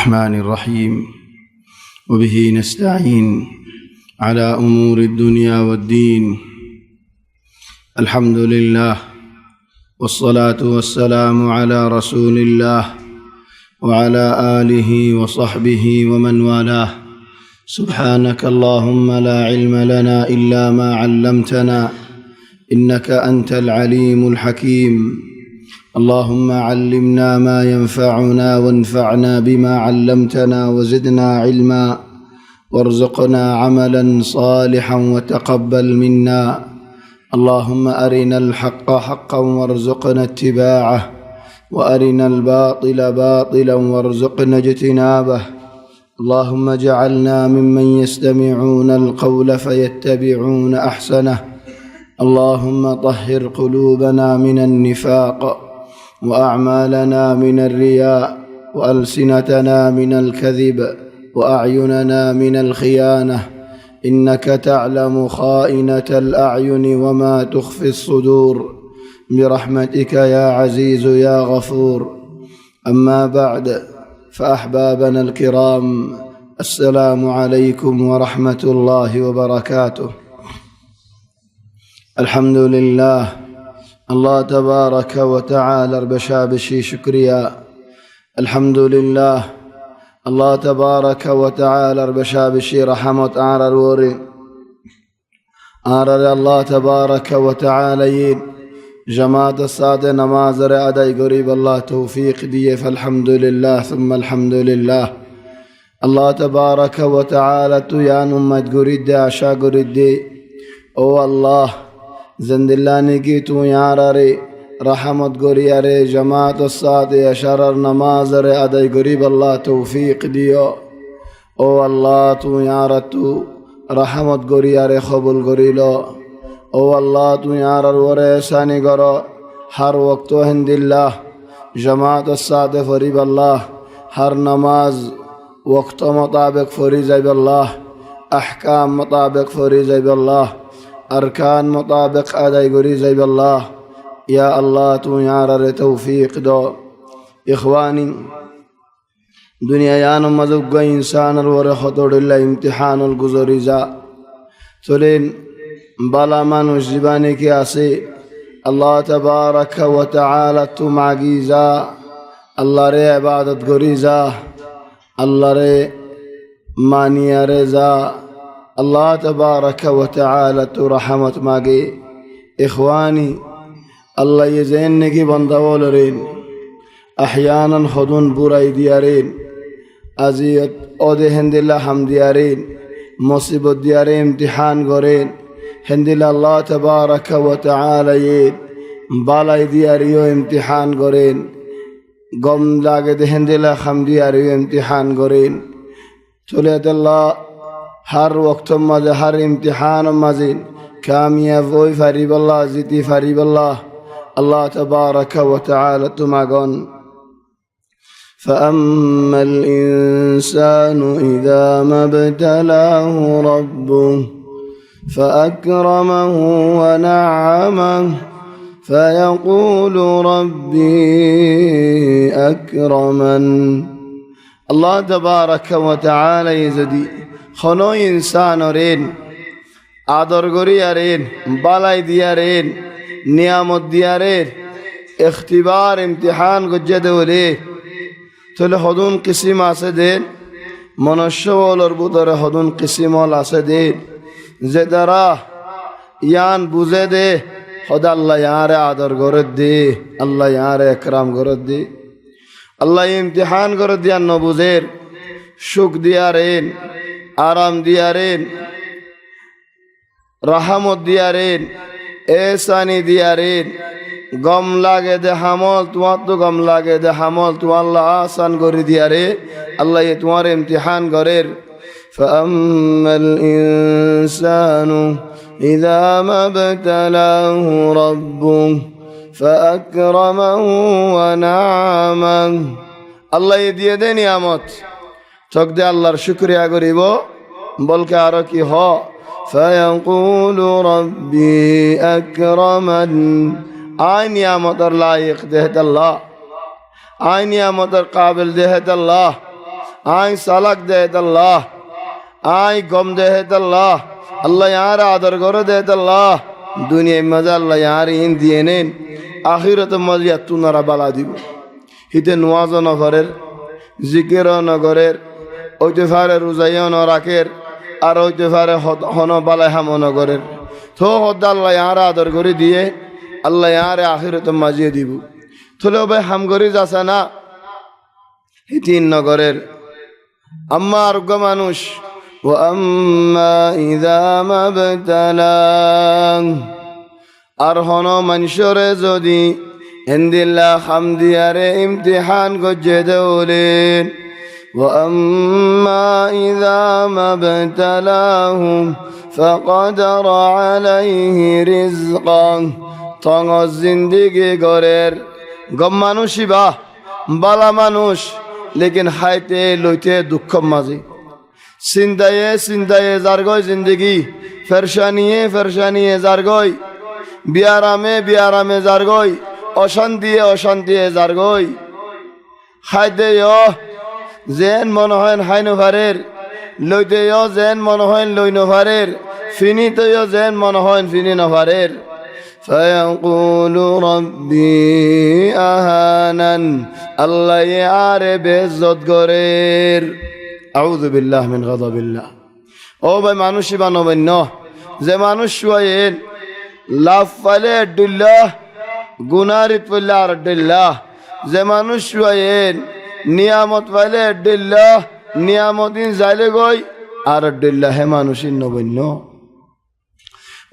الرحمن الرحيم وبه نستعين على أمور الدنيا والدين. الحمد لله والصلاة والسلام على رسول الله وعلى آله وصحبه ومن والاه. سبحانك اللهم لا علم لنا إلا ما علمتنا إنك أنت العليم الحكيم. اللهم علمنا ما ينفعنا وانفعنا بما علمتنا وزدنا علما وارزقنا عملا صالحا وتقبل منا. اللهم أرنا الحق حقا وارزقنا اتباعه وأرنا الباطل باطلا وارزقنا اجتنابه. اللهم اجعلنا ممن يستمعون القول فيتبعون أحسنه. اللهم طهر قلوبنا من النفاق وأعمالنا من الرياء وألسنتنا من الكذب وأعيننا من الخيانة، إنك تعلم خائنة الأعين وما تخفي الصدور، برحمتك يا عزيز يا غفور. أما بعد، فأحبابنا الكرام، السلام عليكم ورحمة الله وبركاته. الحمد لله، الله تبارك وتعالى بشابشي شكريا. الحمد لله، الله تبارك وتعالى بشابشي رحمت عرر وري عرر الله تبارك وتعالى جماعة الصادة نمازر أداي قريب الله توفيق دي، فالحمد لله ثم الحمد لله. الله تبارك وتعالى تيان أمت قريد عشا قريد أو الله زندلاني کی تو یارا رے رحمت گوری رے جماعت الصاد اشرر نماز رے ادائی گریب اللہ توفیق دیو. او اللہ تو یارا تو رحمت گوری رے قبول گوری لو. او اللہ تو یارا ورے سانی گرو ہر وقت ہند اللہ جماعت الصاد فریب اللہ ہر نماز وقت مطابق فریض اللہ، احکام مطابق فریض اللہ، أركان مطابق أداي قريزي بالله. يا الله تو يعرر توفيق دو. إخواني دنيا يانو مذوق إنسان الورخطور الله امتحان القزوريزا تولين بلا من وجباني كياسي الله تبارك وتعالى تو معجيزا الله ري عبادت قريزا الله ري مانيا رزا الله تبارك وتعالى تو رحمت ماگي. إخواني الله يزينك بندولرين أحيانا خدون براي ديارين أزيت أودي هند الله هم ديارين مصيبت ديارين امتحان غورين هند الله تبارك وتعالى بالاي دياريو امتحان غورين قم لاغد هند الله هم دياريو امتحان غورين. توليت الله ہر وقت مزے ہر امتحان مزے کامیاب وہی فریب اللہ زیتی فریب اللہ. اللہ تبارک و تعالی تماغن فأما الإنسان إذا ما ابتلاه ربه فأكرمه ونعمه فيقول ربي أكرمن. الله تبارك وتعالى يزدي خنو إنسان رين آدر غري رين بالاي ديا رين نعمت ديا رين اختبار امتحان قجد وليه تل خدون قسم آسدين منشو والربوطر خدون قسم والآسدين زدرا يان بوزده خدا الله يار آدر غرد دي الله يار اكرام غرد دي الله امتحان غرد دي انو بوزير شك ديا رين آرام دیارین رحمت دیارین احسانی دیارین غم لاگے دے حمال تو غم لاگے دے حمال تو اللہ آسان گوری دیارے اللہ یہ تمہارے امتحان گوریر. فأما الإنسان إذا ما ابتلاه ربه فأكرمه ونعمه. اللہ یہ دیے دے نعمت چک دے اللہ شکریہ گریبو بول کے آرہ کی ہو. فيقول ربي أكرمن. آئین نعمت لائق دہت اللہ، آئین نعمت قابل دہت اللہ، I সালাক they Allah, I গম দে আল্লাহ, আল্লাহ ইয়ার আদর করে দে আল্লাহ, দুনিয়ায় মজা আল্লাহ ইয়ার ইন দিয়ে নেন, আখিরত মজিয়া তুনারা বালা দিব। হিতে নোয়াজ নগরের, জিকির নগরের, ওইতে ফারে রোজাইও নরাকের, আর ওইতে ফারে হন বালাই হাম নগরের। তো হদ আল্লাহ ইয়ার আদর করে দিয়ে আল্লাহ ইয়ারে আখিরত মাজিয়ে দিব। থলেও ভাই হাম করি যাচ্ছে না হিতিন নগরের আম্মা আরোগ্য মানুষ। ও আম্মা ইযা মাবতালাহ, আর হন মানুষরে যদি এন্দিল্লা খাম দিয়ারে ইমতিহান গজ্জে দেওলেন। ও আম্মা ইযা মাবতালাহু ফাকাদার আলাইহি রিজকাহ, তং জিন্দিগি গরের গম মানুষই বা বালা মানুষ, লেকিন হাইতে লইতে দুঃখ মাঝে, চিন্তায়ে চিন্তায়ে যারগই জিন্দগি, ফেরশানিয়ে ফেরশানিয়ে যারগই, বিয়ারামে বিয়ারামে যারগই, অশান্তিয়ে অশান্তিয়ে যারগই। খাইতে যেন মনে হয় হাই নভারের, লইতে যেন মনে হয় লই নভারের, ফিনিতে যেন মনে হয় ফিনি নভারের। فيقول ربي أهانن, আল্লাহ আরে বেইজ্জত করের। আউযু বিল্লাহ মিন গাযাবিল্লাহ। ও ভাই মানুষই বানবেন যে মানুষ শুয়েন লাভ পাইলে আড্ডুল্লাহ, গুনারিত পাইলে আর আড্ডুল্লাহ। যে মানুষ শুয়েন নিয়ামত পাইলে আড্ডুল্লাহ, নিয়ামতিন যাইলে গই আর আড্ডুল্লাহ। হে মানুষই নবন্য।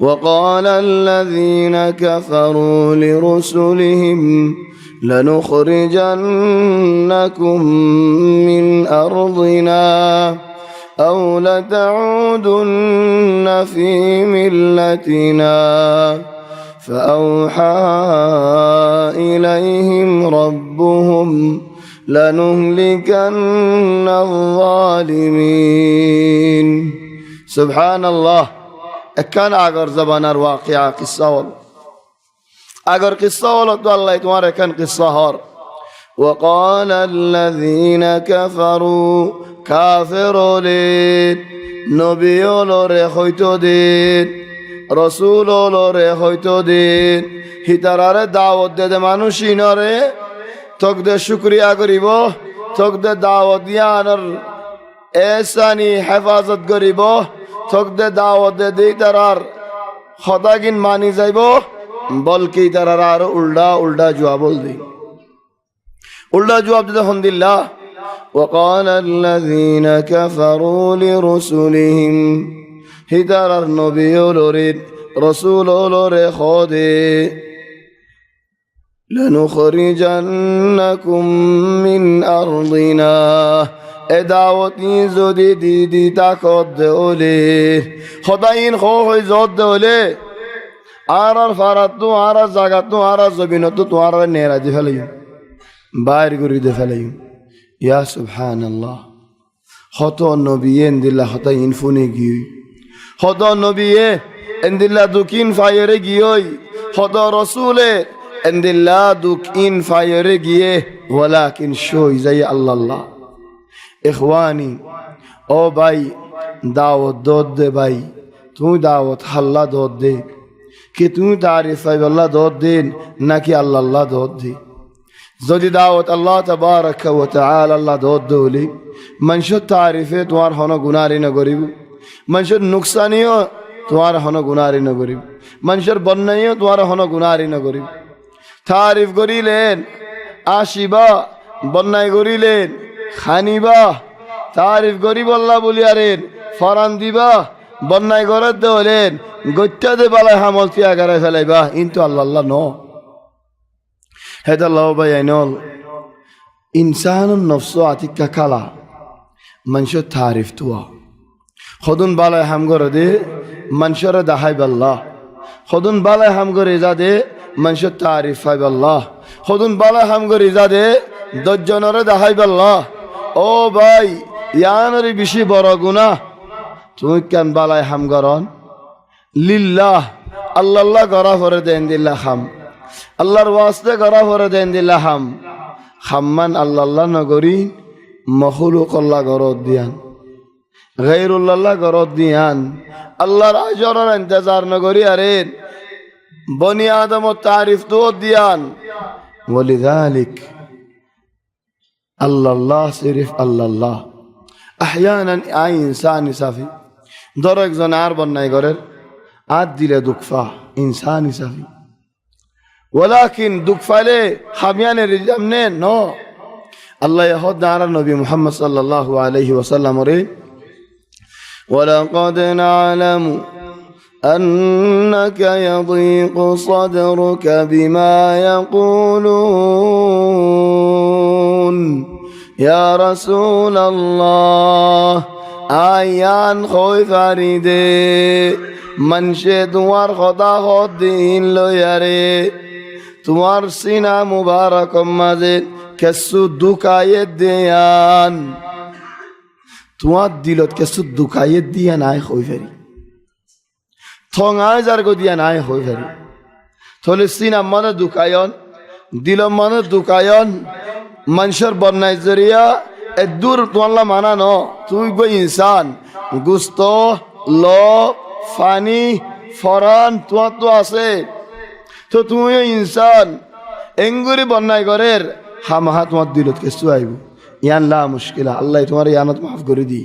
وقال الذين كفروا لرسلهم لنخرجنكم من أرضنا أو لتعودن في ملتنا فأوحى إليهم ربهم لنهلكن الظالمين. سبحان الله. এখান আগর জবানার ওয়াকিয়া কিসসা হল, আগর কিসসা হল তো আল্লাহ তোমার এখান কিসসা হর। وقال الذين كفروا কাফেরলেন নবীলরে হয়তো দিন, রসুলরে হয়তো দিন, হিতারারে দাওয়াত দে মানুষই নরে, তক দে শুক্রিয়া করিব, তক দে দাওয়াত দিয়ানোর এসানি হেফাজত করিব, তক দে দাওয়াত দে তারার খদাগিন মানি যাইব, বলকি তারার আর উল্টা উল্টা জবাব বল দি, উল্টা জবাব দিতে হন্দিল্লাহ। وقال الذين كفروا لرسلهم, হিতারার নবী লরিদ রসুল লরে খদে, لنخرجنكم من أرضنا, এ দাওয়াতি যদি দিদি তাকত দেওলে খদাইন খোই যত দেওলে আর ফারাত তো আর জায়গা তো আর জমিনত তো আর নেরা দি ফেলাই বাইর করে দে ফেলাই। ইয়া সুবহানাল্লাহ। হত নবিয়ে এন্দিল্লা হতাইন ফুনে গিয়ে, হত নবিয়ে এন্দিল্লা দুকিন ফায়ারে গিয়ে, হত রসুলে এন্দিল্লা দুকিন ফায়ারে গিয়ে, ওয়ালাকিন শোই যাই আল্লাহ। ইখওয়ানি ও ভাই দাওয়াত দোদ দে ভাই, তুই দাওয়াত হাল্লা দোদ দে কি তুই তারিফ আল্লাহ দোদ দিন নাকি আল্লাহ দোদ দে? যদি দাওয়াত আল্লাহ তাবারাকা ওয়া তাআলা আল্লাহ দোদ দৌলি মানুষের তারিফে তোমার হন গুনারি ন করিব, মানুষের নুকসানিও তোমার হন গুনারি ন করিব, মানুষের বন্যাইও তোমার হন গুনারি ন করিব। তারিফ করিলেন আসিবা, বন্যায় করিলেন খানিবা, তারিফ গরিব আল্লাহ বলিয়ারেন ফরান দিবা, বন্যায় করে দেওলেন গত্যা দে বালায় হামল তিয়া গাড়ায় ফেলাইবা, কিন্তু আল্লাহ ন হেদাল্লাহ ভাই আইনল। ইনসান নফস আতিকা কালা মানুষের তারিফ তুয়া সদুন বালায় হাম করে দে মানুষের দাহাই বাল্লাহ, সদুন বালায় হাম করে যা দে মানুষের তারিফ হাই বাল্লাহ, সদুন বালায় হাম করে যা দে দশজনের দাহাই বাল্লাহ। ও ভাই ইয়ানরি বেশি বড় গুনাহ তুমি কেন বালায় হাম করন? লিল্লাহ আল্লাহ গড়া ভরে দেন দিল্লা হাম, আল্লাহর ওয়াস্তে গড়া ভরে দেন দিল্লা হাম, হাম্মান আল্লাহ নগরী মখলুক আল্লাহ গরদ দিয়ান গায়রুল্লাহ গরদ দিয়ান আল্লাহর আজরের ইন্তজার নগরি আরেন বনি আদম তারিফ তো দিয়ান ওয়ালিযালিক আল্লাহ সিরিফ আল্লাহ আহয়ানান আই ইনসানি সাফি ধর একজন আর বন্যায় করের আর দিলে দুঃখফা ইনসানি সাফি ওয়ালাকিন দুঃখফালে হামিয়ানের জামনে নো আল্লাহ ইয়াহুদ নারা নবী মুহাম্মদ সাল্লাল্লাহু আলাইহি ওয়াসাল্লাম রে ওয়ালাকাদ না'লামু أنك يضيق صدرك بما يقولون يا رسول الله آيان خوي فريدي منشي دوار خدا خود دين لو يري তোমার সিনা মুবারক মাঝে কিছু দুকায়েত দিয়ান তোমার দিলত কিছু দুকায়েত দিয়া নাই হই ফেরি থঙায় যার গো দিয়া নাই হই ফেরি থলে সিনা মানে দুকায়ন দিল মানে দুকায়ন মানুষের বন্যায় জরিয়া এদুর তোমাল্লা মানা ন তুই গো ইনসান গুস্ত ল ফানি ফরান তোমার তো আছে তো তুমিও ইনসান এঙ্গুরি বন্যায় করের হামাহা তোমার দিলত কিছু আইব ইয়ান লা মুশকিলা আল্লাহ তোমার ইয়ানত মাফ করে দি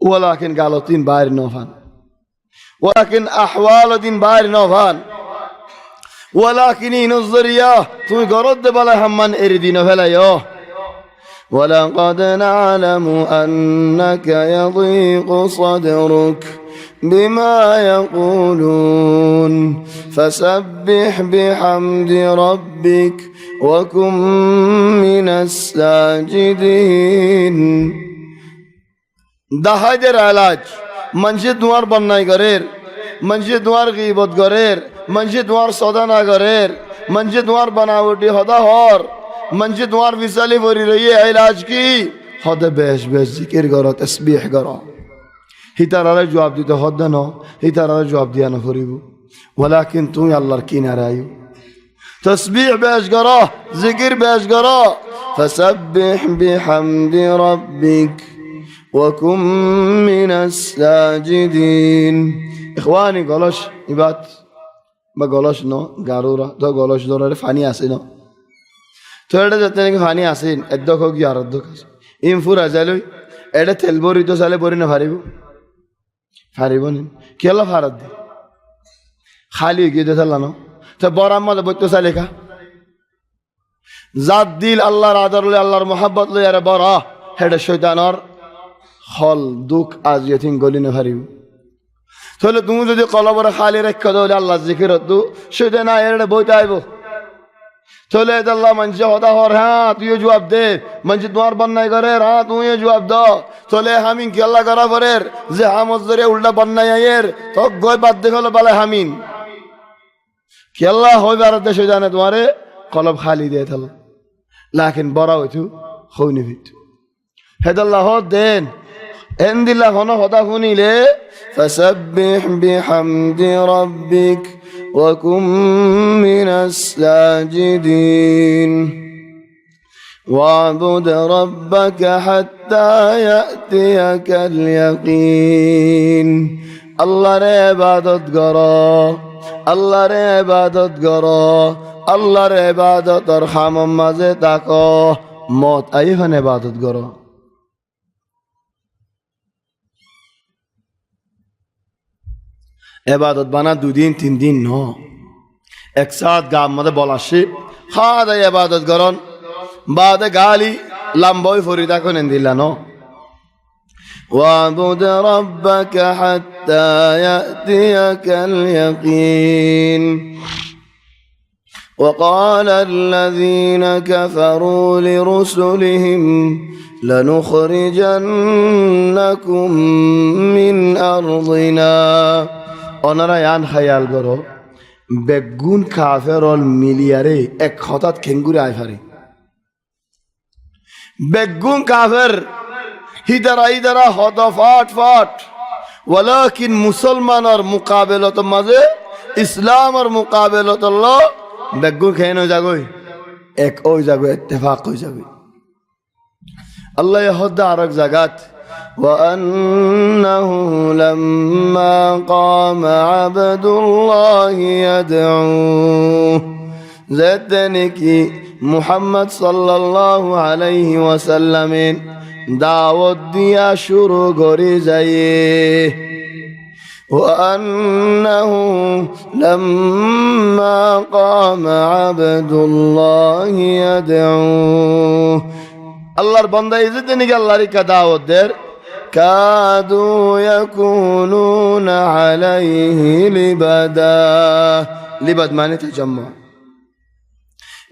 ওয়ালাকিন গালতিন বাইর নফান ওয়ালাকিন আহওয়াল দিন বাইর নফান ওয়ালাকিন ইনজরিয়া তুমি গরদ দে বালা হাম্মান এরি দিন ফেলাইও ولقد نعلم أنك يضيق صدرك بما يقولون فسبح بحمد ربك وكن من الساجدين দাহাজের আলাজ মনসে দুয়ার বন্যাই করের মনসে দুয়ার গীবত করের মনসে দুয়ার সদানা করের মনসে দুয়ার বানাওটি হদা হর মনসে দুয়ার বিসালি ভরি রইয়ে ইলাজ কি হদে বেশ বেশ জিকির করো তসবিহ করো হিতারারে জবাব দিতে হদ ন হিতারারে জবাব দিয়া না করিব ওয়ালাকিন তুমি আল্লাহর কিনারে আইও তসবিহ বেশ করো জিকির বেশ করো ফসব্বিহ বিহামদি রাব্বিক وكن من الساجدين إخواني গলস ইবাত বা গলস ন গারুরা তো গলস ধরে ফানি আছে ন তো এটা যাতে নাকি ফানি আসেন এদ্দক হোক আর অর্ধক আছে ইমফুর আজালই এটা তেল বরি তো চালে বরি না ফারিব ফারিব নি কেলা ফারাত দি খালি গিয়ে দেখাল না তো বরাম মধ্যে বইতো চালে খা জাত দিল আল্লাহর আদর লই আল্লাহর মোহাব্বত লই আরে বড় হেডে শয়তানর হল দুঃখ আজ ইয়থিন গলি না ফারিব তাহলে তুমি যদি কলবরে খালি রেখা দাও আল্লাহ জিকির হতো সেটা না এর বইতে আইব তাহলে আল্লাহ মানুষ হতা হর হ্যাঁ তুইও জবাব দে মানুষ তোমার বন্যায় করে হ্যাঁ তুইও জবাব দাও তাহলে হামিন কি আল্লাহ করা পরের যে হামজ ধরে উল্টা বন্যায় আয়ের তো গয় বাদ দেখল বলে হামিন কি আল্লাহ হইবে আর দেশে জানে তোমারে কলব খালি দিয়ে থাল লাখিন বড় হইতু হইনি ভিত হেদাল্লাহ দেন এন্দিল্লাহ হন হতা শুনিলে فسبح بحمد ربك وكن من الساجدين واعبد ربك حتى يأتيك اليقين الله রে ইবাদত করো আল্লাহ রে ইবাদত করো আল্লাহর ইবাদতর খামম মাঝে থাকো মত আইখানে ইবাদত করো এবাদত বানা 2 দিন 3 দিন ন একসাথ গাম মধ্যে বলাসি খাদা ইবাদত করন বাদে গালি লম্বই ফরিদা কোন দিলা ন ওয়াবুদ রাব্বাকা হাত্তা ইয়াতিয়াকাল ইয়াকিন وقال الذين كفروا لرسلهم لنخرجنكم من أرضنا ওনারা ইয়ান খায়াল করো বেগুন কাফেরল মিলিয়ারে এক হঠাৎ খেঙ্গুরে আয় ফারে বেগুন কাফের হিদারা হদ ফাট ফাট ওয়ালাকিন মুসলমানের মুকাবেলত মাঝে ইসলামের মুকাবেলত বেগুন খেয়ে ন যাগই এক ওই যাবে ইত্তেফাক হয়ে যাবে আল্লাহ হদ্দা আরেক জায়গাত وأنه لما قام عبد الله يدعوه زدنكي محمد صلى الله عليه وسلم دعوت ديا شروع غري زيه وأنه لما قام عبد الله يدعوه আল্লাহর বান্দা ইজ্জত নিকে আল্লাহর কা দাওয়াত দের কাদু ইয়াকুনুনা আলাইহি লিবাদ মানে তাজাম্মু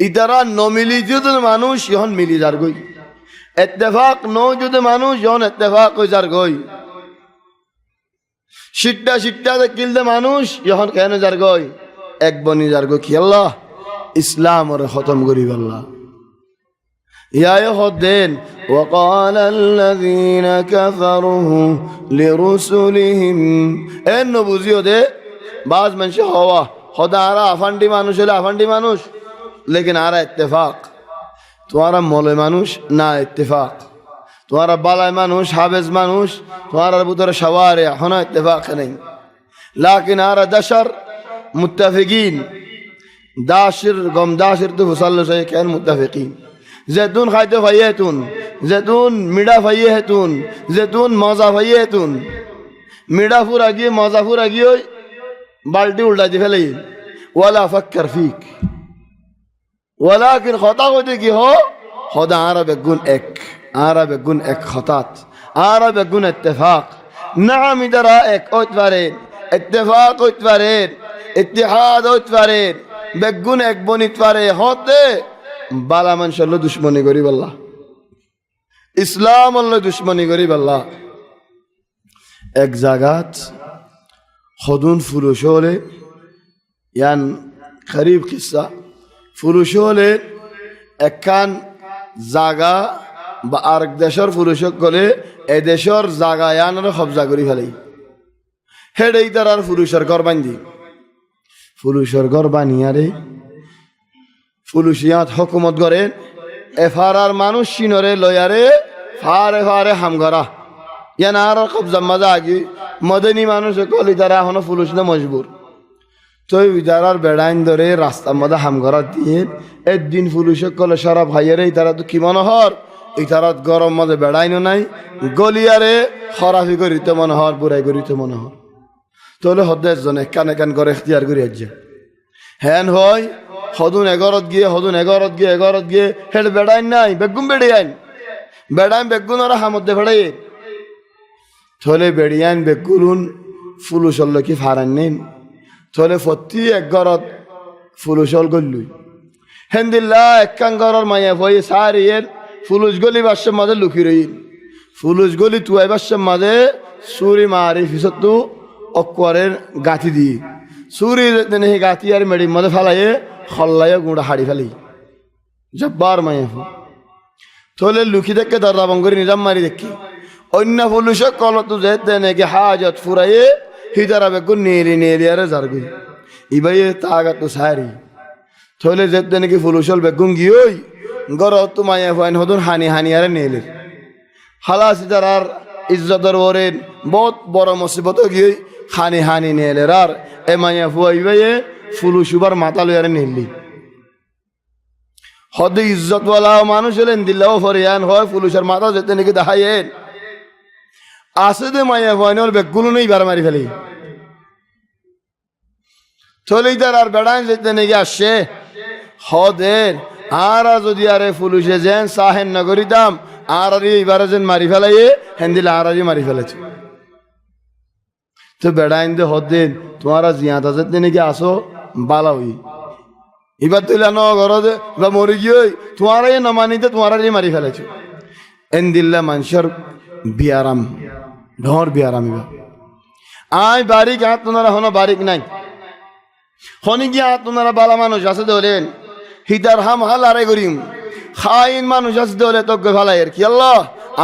ইদারা নমিলি যদি মানুষ ইহন মিলি যার গই ইত্তেফাক নো যদি মানুষ ইহন ইত্তেফাক হই যার গই শিট্টা কিলদে মানুষ ইহন কেন যার গই এক বনি যার গই কি আল্লাহ ইসলাম ওর খতম করিব আল্লাহ يا يهدين وقال الذين كفروا لرسلهم انه বুঝিও দে বাজ মানুষ হওয়া খোদারা আফান্ডি মানুষ হলে আফান্ডি মানুষ लेकिन आरा इत्तेफाक तुम्हारा मौले মানুষ না इत्तेफाक तुम्हारा बालाय মানুষ हाफिज মানুষ तुम्हारा बुदर शवारे होना इत्तेफाक नहीं लेकिन आरा दशर मुत्तफिकीन दाशिर गम दाशिर तो फसल से कैन मुत्तफिकीन जैतून खाते फाइयतून जैतून मिडा फाइयतून जैतून मौजा फाइयतून मिडा पूरा गिए मौजा पूरा गिए बाल्टी उल्टा दी फैले वाला फक्कर फीक वलाकिन खता को देखी हो खुदा आरब गुन एक खतात आरब गुन इत्तेफाक नाम इधर एक ओतवारे इत्तेफाक ओतवारे इत्तिहाद ओतवारे बेगुन एक बोनितवारे होते बाला मनशल्लो दुश्मनी गरीब अल्लाह इस्लाम अल्लाह दुश्मनी गरीब अल्लाह एक जागात खुदून फुरुशोले यान करीब किस्सा फुरुशोले एकान जागा बा आरेक देशर फुरुशक गले ए देशर जागा यानर कब्जा करी फेले हेडे इतार फुरुशर घर बांधी फुरुशर घर बानियारे ফুলুশিয়াত হুকুমত করেন এফারার মানুষ সিনরে লয়ারে ফারে হামগরা ইয়ান আর কবজা মজা আগি মদনী মানুষ কলি তারা হনো ফুলুশ না মজবুর তো ইদারার বেড়াইন ধরে রাস্তা মধ্যে হামগরা দিয়ে একদিন ফুলুশ কলে সারা ভাইয়েরে তারা তো কি মনোহর ইতারাত গরম মধ্যে বেড়াইনো নাই গলিয়ারে খরাফি করিতে মনোহর বুড়াই করিতে মনোহর তাহলে হদ্দেশ জনে কান করে এখতিয়ার করি আজ্জা হ্যান হয় হদুন এগারত গিয়ে হেড বেড়াইন নাই বেগুন বেড়িয়াইন বেড়াইন বেগুন আর হামদে বেড়াই থলে বেড়িয়াইন বেগুন ফুলুসল কি ফারান নেন থলে ফতি একগরত ফুলুসল গল্লুই হেন্দিল্লা একাঙ্গরর মায়া ভয়ে সারিয়ের ফুলুস গলি বাসের মাঝে লুকি রইন ফুলুস গলি তুয়াই বাসের মাঝে সুরি মারি ফিসতু অক্করের গাঁথি দিয়ে সুরি নেহি গাঁথি আর মেড়ির মধ্যে ফেলাইয়ে খল্লাইয়া গুঁড়া হাড়ি ফেলি জব্বার মায়ে থলে লুকি দেখে দরজা বঙ্গরি নিজাম মারি দেখি অন্য ফুলুসে কলত যেতে নাকি হাজত ফুরাইয়ে হিদারা বেগুন নেলি আরে জারগুই ইবাই তাগাত সারি থলে যেতে নাকি ফুলুসল বেগুন গিয়েই গর তো মায়ে ফাইন হদুন হানি আরে নেলে হালাস ইদারার ইজ্জতর ওরেন বহুত বড় মুসিবত গিয়ে হানি নেলে আর এ মায়ে ফুয়াইবাই ফুলুসুবার মাথা লইয়ারে নিলি হদে ইজ্জতওয়ালা মানুষ হলেন দিল্লাও ফরিয়ান হয় ফুলুসের মাথা যেতে নাকি দেখাইয়েন আসে দে মাইয়া ফাইনাল বেগুলো নেই বার মারি ফেলি চলে তার আর বেড়ান যেতে নাকি আসছে হদের আর যদি আরে ফুলুসে যেন সাহেন নগরী দাম আর এইবারে যেন মারি ফেলাইয়ে হেন্দিলে আর মারি ফেলেছে তো বেড়াইন দে হদেন তোমারা জিয়াতা যেতে নাকি আসো বালা হই এবার তুইলা ন ঘরে বা মরি গিয়ে তোমারাই না মানিতে তোমারাই মারি ফেলেছ এন দিল্লা মানুষের বিয়ারাম ঢর বিয়ারাম এবার আয় বারিক হাত তোনারা হনো বারিক নাই হনি গিয়ে হাত তোনারা বালা মানুষ আছে ধরেন হিতার হাম হাল আরে করিম খাইন মানুষ আছে ধরে তোকে ভালাইয়ের কি আল্লাহ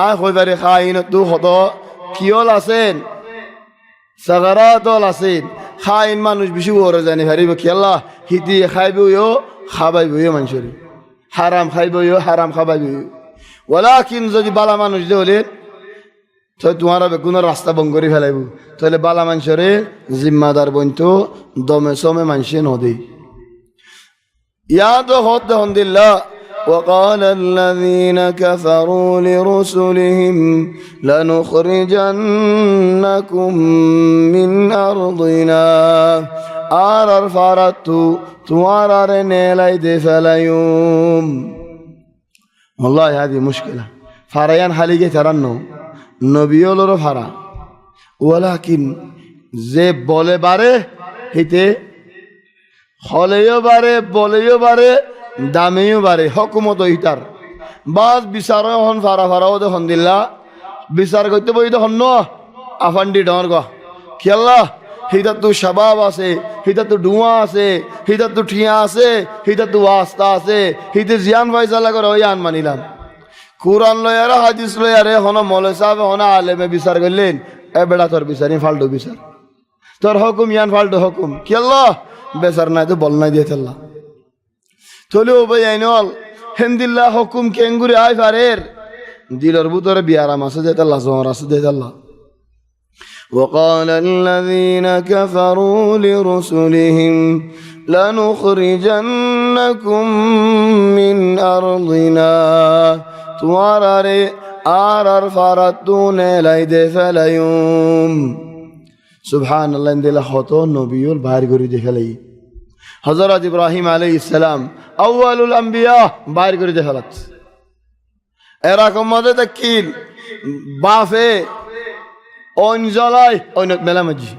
আয় হইবারে খাইন তু হত কিয়ল আছেন সাগারাতল আছেন খাইন মানুষ বেশি বড় জানি হারিব কি আল্লাহ হিতি খাইবইও খাবাইবইও মানুষের হারাম খাইবইও হারাম খাবাইবইও ওয়ালাকিন যদি বালা মানুষ যে হলে তো তোমার বেগুনের রাস্তা বন্ধ করে ফেলাইব, তাহলে বালা মানুষরে জিম্মাদার বইতো দমে সমে মানুষে নদী ইয়াদ হত হন্দিল্লা وقال الذين كفروا لرسلهم لنخرجنكم من أرضنا آرر فردت توارر نيليد فليوم. والله هذه مشكلة. فاريان حاليجي ترنو نبيولو فارا ولكن যে বলে বারে হিতে হলেও বারে বলেও বারে দামেও বারে হকুমত ইতার বাস বিচার হন ফারা ফারাও দেখুন দিল্লা বিচার করতে বই দেখুন ন আফান্ডি ডর গ খেলা হিতার তো স্বভাব আছে, হিতার তো ডুয়া আছে, হিতার তো ঠিয়া আছে, হিতার তো আস্থা আছে, হিতে জিয়ান ফয়সালা করে ওই আন মানিলাম। কুরআন লয়ারে হাদিস লয়ারে হন মৌলভী সাহেব হন আলেমে বিচার করলেন এ বেড়া তোর বিচারি ফাল্টু বিচার, তোর হুকুম ইয়ান ফাল্টু হুকুম খেলা বেচার নাই তো বল নাই দিয়ে ফেললা চলে ও ভাই আইনল হেন্দিল্লা হুকুম কেঙ্গুরি আই ফারের দিলর ভিতরে বিয়ারাম আছে যে আল্লাহ জোহর আছে যে আল্লাহ। وقال الذين كفروا لرسلهم لنخرجنكم من أرضنا توارر آرر فردون ليد فليوم. سبحان الله اندلا خطو نبيول باهر گری دیکھلی حضرت ابراہیم علیہ السلام اول الانبیاء باہر گری دیکھلت এরকম মধ্যে তাকিল বাফে অঞ্জলাই অনত মেলামাজি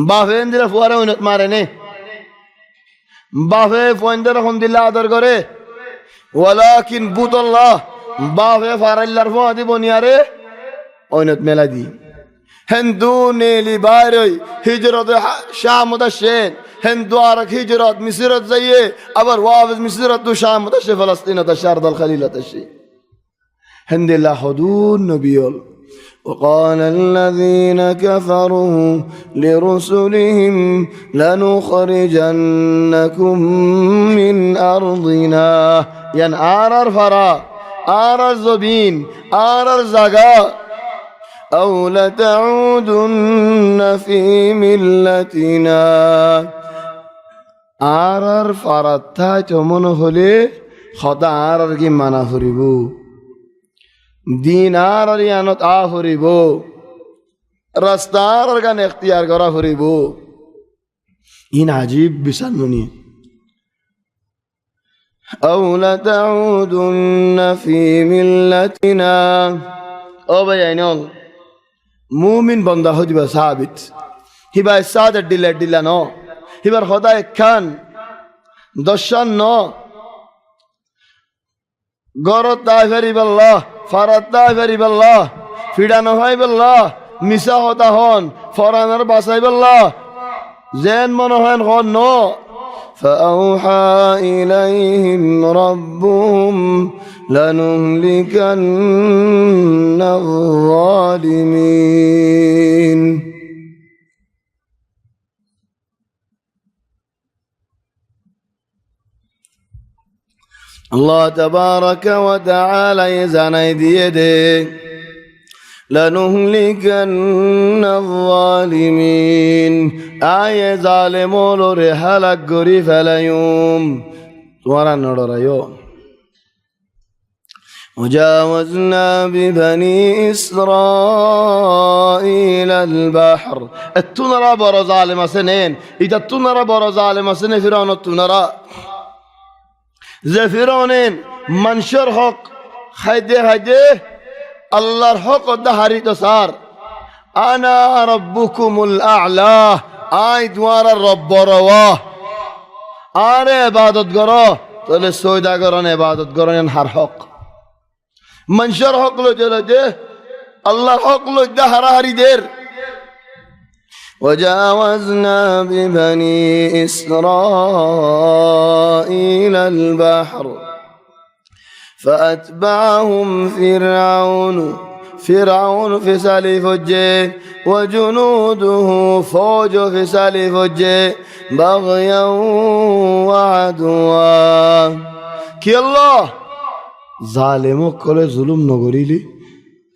বাফে ইন্দিরা ফুয়ারে অনত মারে নে বাফে ফন্দের হমদিল্লাহ আদর করে ওয়ালাকিন বুতাল্লাহ বাফে ফারাইল্লার ফুয়াদি বনিয়ারে অনত মেলা দি হিন্দু নেলি বাইরই হিজরত শাম দশেন হিন্দু আর হিজরত মিসরত যাইয়ে আবার ওয়াজ মিসরত তো শাম দশে ফলস্তিন দশার দল খলিল দশে হিন্দিল্লাহ হুদুন নবিয়ল. وقال الذين كفروا لرسلهم لنخرجنكم من أرضنا ين آرر فرا آرر زبين آرر زغا أو لتعودن في ملتنا. آرر فرتا چمن হলে খোদা আরর কি মানা ফুরিব দিন আরর ইয়ানত আ ফুরিব রাস্তা আরর গান ইখতিয়ার করা ফুরিব ইন আজীব বিসানুনি. أو لتعودن في ملتنا ও ভাই আইনল মুমিন বন্দা হইবা সাবিত হিবা সাদা দিলে দিলা ন হিবার খোদা একখান দশান ন গরত তাই ফেরিবাল্লাহ ফারাত তাই ফেরিবাল্লাহ ফিডানো হইবাল্লাহ মিসা হতা হন ফরানার বাসাইবাল্লাহ জেন মন হন হন ন فأوحى إليهم ربهم لنهلكن الظالمين. الله تبارك وتعالى يزاني ديده لنهلكن الظالمين آية ظالمون رحلق قريف اليوم وران رأيو. وجاوزنا ببني إسرائيل البحر التنرى برا ظالم سنين إذا التنرى برا ظالم سنين فرعون التنرى زي فرعونين منشر حق خيده আল্লাহর হক দাহারি তো সার আনা রব্বুকুমুল আ'লা আই দুয়ারা রব্বর ওয়াহ আরে ইবাদত করো তাহলে সৌদাগরন ইবাদত করেন হার হক মানুষের হক লো চলে যে আল্লাহর হক লো দাহারি দের. وجاوزنا ببني إسرائيل البحر فأتبعهم فرعون في سالف الجيه وجنوده فوج في سالف الجيه بغيا وعدوا. كي الله জালেমক কলে জুলুম নগরিলি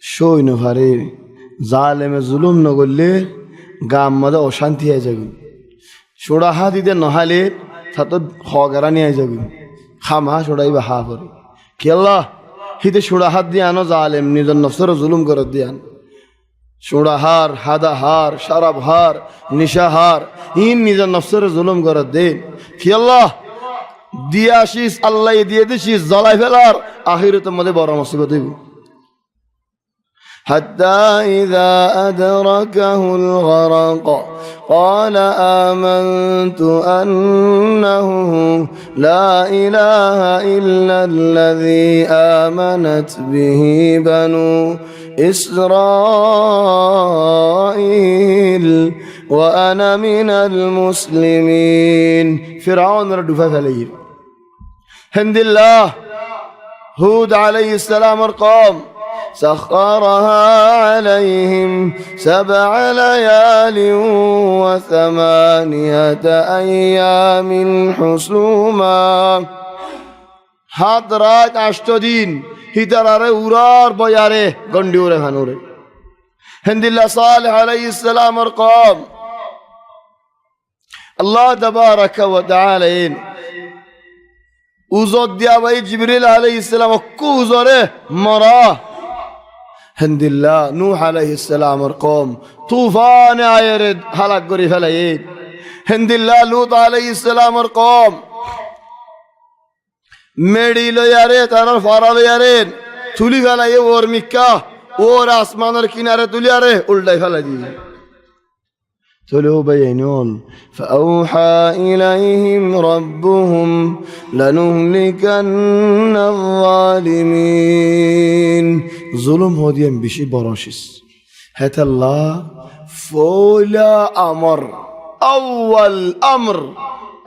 সই নভারে জালেমে জুলুম নগরলে গাম মধ্যে অশান্তি হয়ে যাবে সোড়াহা দিতে নহালে তাতো হগারা নিয়ে যাবে খামা সোড়াইবা হা করে কি আল্লাহ হিতে সোড়াহাত দিয়ে আনো জালেম নিজের নফসর জুলুম করে দিয়ে আন সোড়াহার হাদাহার শারাবহার নিশাহার ইন নিজের নফসর জুলুম করে দে কি আল্লাহ দিয়ে আসিস আল্লাহ দিয়ে দিছিস জ্বালাই ফেলার আখিরাতের মধ্যে বড় মুসিবত হইব حتى إذا أدركه الغرق قال آمنت أنه لا إله إلا الذي آمنت به بنو إسرائيل وأنا من المسلمين فرعون ردفع عليه هند الله هود عليه السلام القوم سخرها عليهم 7 ليال و8 أيام حسوما হাত রাত 8 দিন হিতারারে উরার বয়ারে গন্ডি উরে খানুরে হিন্দিল্লাহ সালেহ আলাইহিস সালামের কওম আল্লাহ তাবারাকা ওয়া তাআলা উজর দিয়া ভাই জিবরিল আলাইহিস সালাম অক্কু উজরে মরা হিন্দিল্লাহ নূহ আলাইহিস সালামের কওম তুফান আয়ের হালাক করে ফেলাই হিন্দিল্লাহ লূত আলাইহিস সালামের কওম মেডি লয়ারে তার ফারা লয়ারে তুলি ফেলাই ওর মিক্কা ওর আসমানের কিনারে তুলিয়ারে উল্টাই ফেলাই দিয়ে تلو بينون فأوحى إليهم ربهم لنهلكن الظالمين ظلم هوديان بشي براشيس هات الله فولا أمر أول أمر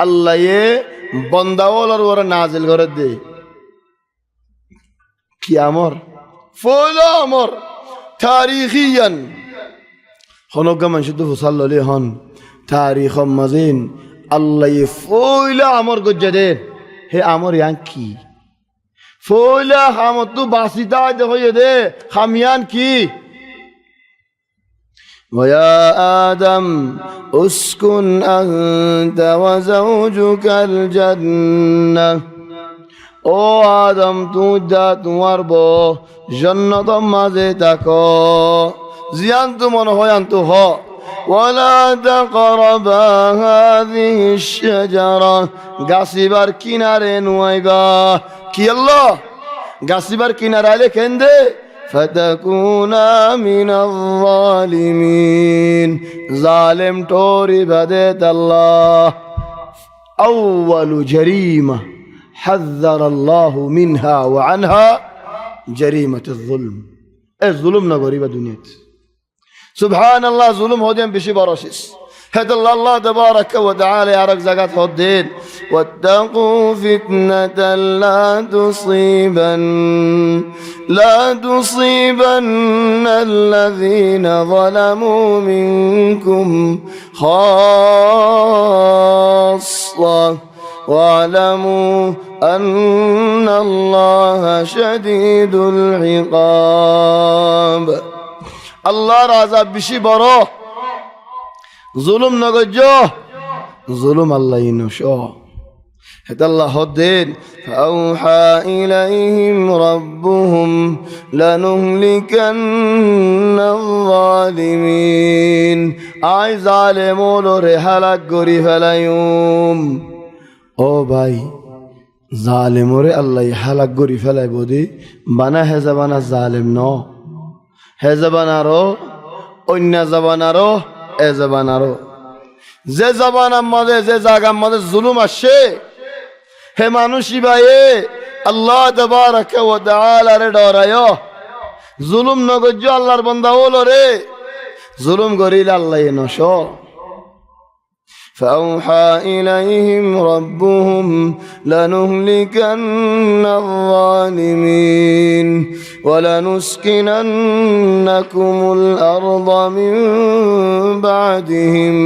الله يه بنداولر ورا نازل غرد دي كي أمر فولا أمر تاريخيا هنوكا من شدو فصلوا لي هن تاريخ مزين الله يفولا أمر جديد هي أمر يانكي فولا خامتو باسيطا جو يده خاميان كي ويا آدم اسكن أنت وزوجك الجنة او آدم تو جا تمہار بو جنت مازے تکو زیان تو من ہویان تو ہو ولا تقربا هذه الشجرة গাছিবার কিনারে নুয়াইবা কি আল্লাহ গাছিবার কিনারে আলে কেন্দে فتكونا من الظالمين ظالم ٹوری بدت الله أول جريمة حذر الله منها وعنها جريمة الظلم الظلم نغريبة دنيا سبحان الله ظلم هودين بشي براشيس هذا الله تبارك وتعالى يعرف زكاة هودين واتقوا فتنة لا تصيبن الذين ظلموا منكم خاصة واعلموا أن الله شديد العقاب الله رازا بشي برو ظلم نگجو ظلم الله ينشو هذا الله الدين فأوحى إليهم ربهم لنهلكن الظالمين أي ظالمون رحلك غري فلايوم او ভাই জালেমরে আল্লাহ হালাক গরি ফেলাই বদি বানা হে জাবানা জালেম ন হে জাবানারো অন্য জাবানারো এ জাবানারো যে জাবানার মধ্যে যে জায়গার মধ্যে জুলুম আসে হে মানুষই ভাই আল্লাহ তাবারাকা ওয়া তাআলা রে ডরায়ো জুলুম নগজ্জ আল্লাহর বান্দা হলো রে জুলুম করিলে আল্লাহ নশো فأوحى إليهم ربهم لنهلكن الظالمين ولنسكننكم الأرض من بعدهم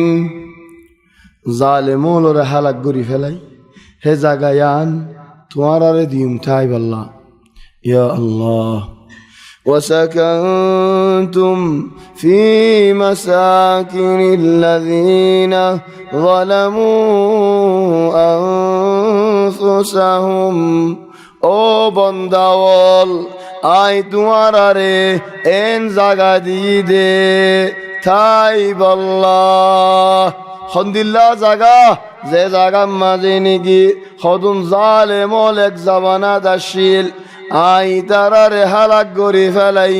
ظالمون رحلك غري فلاي হে জাগায়ান তোমার আরে দিম তাই বল্লা ইয়া আল্লাহ وسكنتم في مساكن الذين ظلموا أنفسهم ও বন্দাওয়াল আই তোমারে এন জাগা দি দে তাই বল্লা হন্দিল্লা জাগা যে জাগা মাঝে নিগি হদুন জালেম এক জাবানা দাশিল আই তারারে হালাক গরি ফেলাই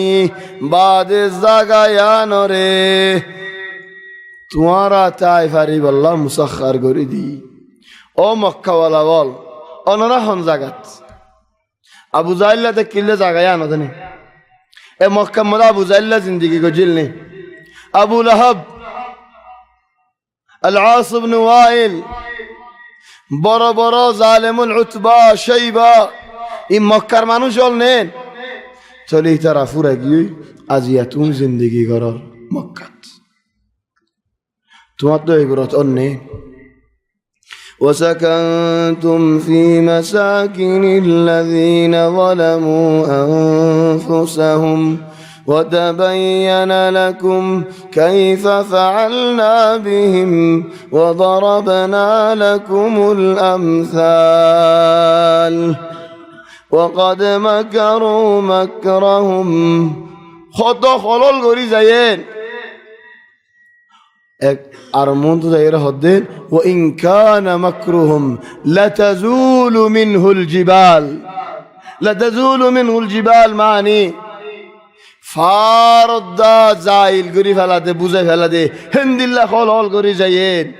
বাদে জাগায়ানো রে তোমারা তাই ফারি বল্লা মুসাখার গরি দি ও মক্কাওয়ালা বল অনরা হন জাগাত আবু জাইল্লাতে কিল্লে জাগায় আনো জানে এ মক্কা মধ্যে আবু জাইল্লা জিন্দিগি গজিল নেই আবু লাহাব আল-আস ইবনে ওয়াইল বড় বড় জালেমুল উতবা শাইবা ই মক্কার মানুষ হল নেন চলি তারা ফুরা গিয়ে আজিয়া তুমি জিন্দিগি করর মক্কাত তোমার তো এগুলো অন্যে وسكنتم في مساكن الذين ظلموا أنفسهم وتبين لكم كيف فعلنا بهم وضربنا لكم الأمثال وقد مكروا مكرهم خطا خلال غري زين أرمونت زير هدين وإن كان مكرهم لتزول منه الجبال معني فارد زايل غري فلاده بوزه فلاده هند الله خلال غري زين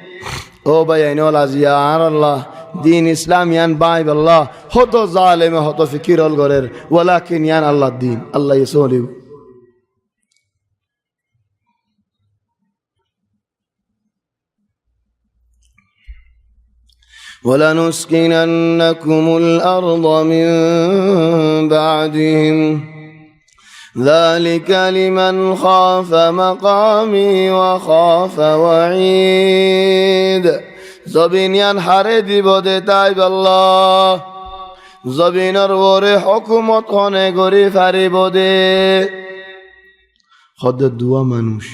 او بيان والازيار الله دين اسلام يان باي بالله هتو ظالم هتو فكير الغرر ولكن يان الله الدين الله يسولي ولنسكننكم الأرض من بعدهم ذلك لمن خاف مقامي وخاف وعيد زبينيان حريدي بودي تايب الله زبينر وري حكومت خانه غري فاري بودي خد دوا منوش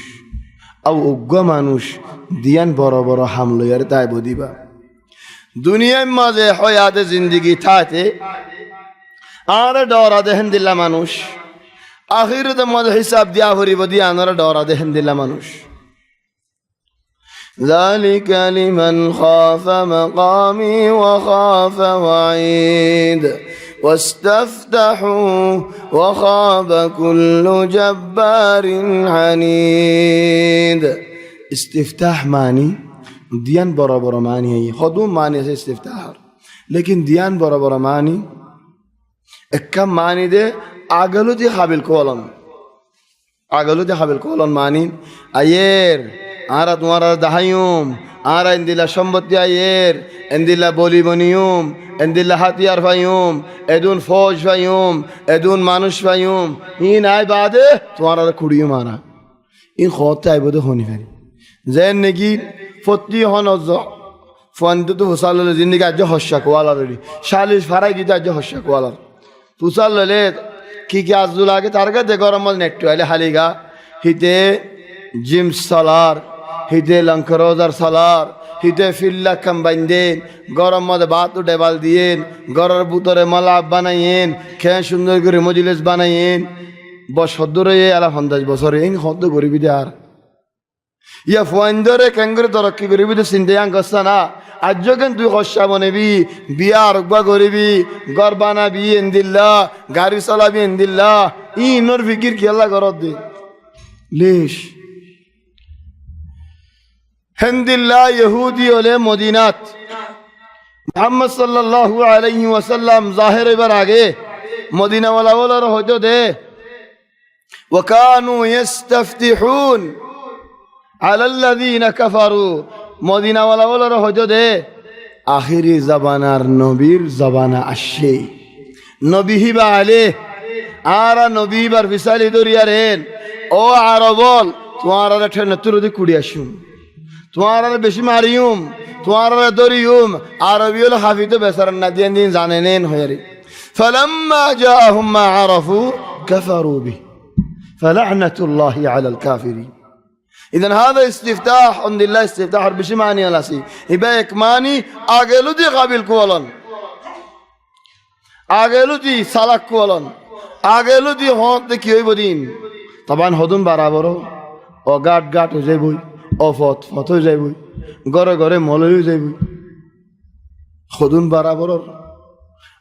او اگا منوش دیان برا برا حمله یار تايب بودي با দুনিয়ার মাঝে হয়াতে জিন্দিগি থাকে আর ডরা দেহেন দিলা মানুষ আখিরাতে মাঝে হিসাব দিয়া ভরিব দিয়া আনারা ডরা দেহেন দিলা মানুষ ذلك لمن خاف مقامي وخاف وعيد واستفتحوا وخاب كل جبار عنيد استفتاح معني دیان برابر معنی ہے خودم معنی سے استفتاح لیکن دیان برابر معنی اکم معنی دے آگلو دی قابل کولن معنی আয়ের আরা তোমারা দাহাইম আরা ইন্দিলা সম্পত্তি আয়ের ইন্দিলা বলি বনিয়ম ইন্দিলা হাতিয়ার ফাইম এদুন ফৌজ ফাইম এদুন মানুষ ফাইম ইন আই বাদে তোমারা কুড়িও মারা ইন খতে আইবদে হনি ফেরি যেন নাকি ফতি হন ফন্দু ফুসাল জিন্দিগি আজ হস্যা কোয়ালার শালিশ ফারাই দিতে আজ হস্যা কোয়ালার ফুসাল ললে কি আজুল আগে তার কাছে গরম মধ্যে নেট্টু আইলে হালিগা হিতে জিম সালার হিতে লঙ্করোজার সালার হিতে ফিল্লা কম্বাইন দেন গরম মধ্যে ভাত ডেবাল দিয়েন গরর বুতরে মালাপ বানাইয়েন খেয়ে সুন্দর করে মজলিস বানাইয়েন বছর আলা 50 বছরে এই হদ্দ গরিবি দে আর ইয়া ফুয়াইন্দরে কেঙ্গরে তরক্কি করিবি তো চিন্তায়াং করছা না আজ কেন তুই খসা বনেবি বিয়া আরোগ্য করিবি ঘর বানাবি এন্দিল্লা গাড়ি চালাবি এন্দিল্লা ইনর ফিকির কি আল্লাহ ঘরত দে লিশ হেন্দিল্লা ইহুদি হলে মদিনাত মুহাম্মদ সাল্লাল্লাহু আলাইহি ওয়াসাল্লাম জাহির এবার আগে মদিনা ওয়ালার হয়তো দে ওয়াকানু ইস্তাফতিহুন আলাল্লাযীনা কাফারু মদিনা ওয়ালার হয়তো দে আখিরি জাবানার নবীর জাবানা আসে নবী হিবা আলে আর নবী বার বিসালি দরিয়ারেন ও আরবল তোমারা ঠেন তুরদি কুড়ি আসুম তোমারা বেশি মারিউম তোমারা দরিউম আরবি হল হাফিজ বেসারান না দিন দিন জানেন হয়ারি فلما جاءهم ما عرفوا كفروا به فلعنة الله على الكافرين. إذن هذا استفتاح عند الله، استفتاح بشي معني لاسي إباك ماني آگلو دي قابل كولن، آگلو دي سالك كولن، آگلو دي هون دي كيوي بدين. طبعا هدون برابرو او گاٹ ہو جائے بوئی، او فوت ہو جائے بوئی، گرے گرے مولوی ہو جائے بوئی، خودون برابرو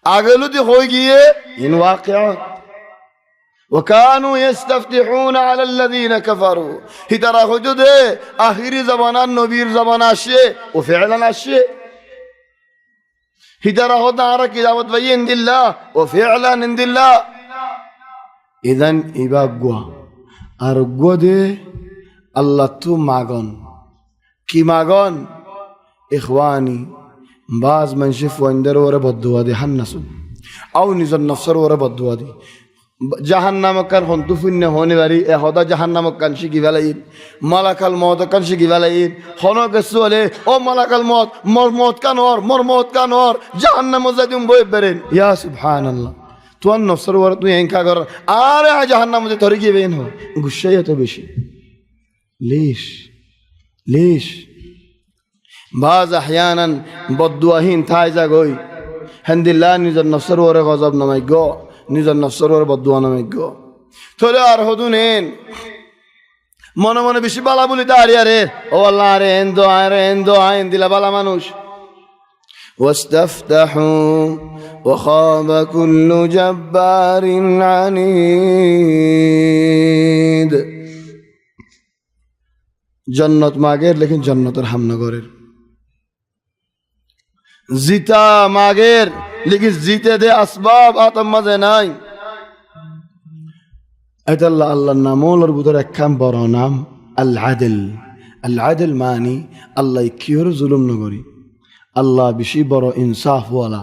آگلو دي ہوئی گئے ان واقعات. وكانوا يستفتحون على الذين كفروا. هي ترى حدود آخر زمان نبير زمان الشيء وفعلا الشيء. هي ترى حدود عرق دعوت وي عند الله وفعلا عند الله. إذن إباقوا أرقوا دي الله تو ماغن كي ماغن إخواني بعض من شف وندر ورا بدوا دي حنسو أو نزل نفسر ورا بدوا دي জাহান্নাম কান হন্তুফুন্য হনে বাড়ি এ হদা জাহান্নাম কান শিখি ফেলাইন, মালাকাল মত কান শিখি ফেলাইন, হন গেছু হলে ও মালাকাল মত মোর মত কানর মোর মত কানর জাহান্নাম যাইতুম বই বেরেন। ইয়া সুবহানাল্লাহ, তোর নফসর ওর তুই এঙ্কা কর আরে জাহান্নাম মধ্যে ধরে গিয়ে বেন হয় গুসাই এত বেশি লিশ বাজ আহয়ানান বদদুয়াহীন থাই যাগই হামদুলিল্লাহ নিজের নফসর ওরে গজব নামাই গো, নিজের নফসর ওরে বদদুয়া নামাই গো। তোলে আর হদুনেন মনে মনে বেশি বালা বলি দাঁড়িয়ে আরে ও আল্লাহ রে এন দো আইন দিলা বালা মানুষ। واستفتحوا وخاب كل جبار عنيد. জন্নত মাগের লেকিন জন্নতের হামনগরের, জিতা মাগের লেকিন জিতে দে আসবাব আতম মাঝে নাই। এটা আল্লাহর নামর ভিতরে একখান বড় নাম আল আদিল। আল আদিল মানি আল্লাহ কিহর জুলুম নগরী, আল্লাহ বেশি বড় ইনসাফওয়ালা।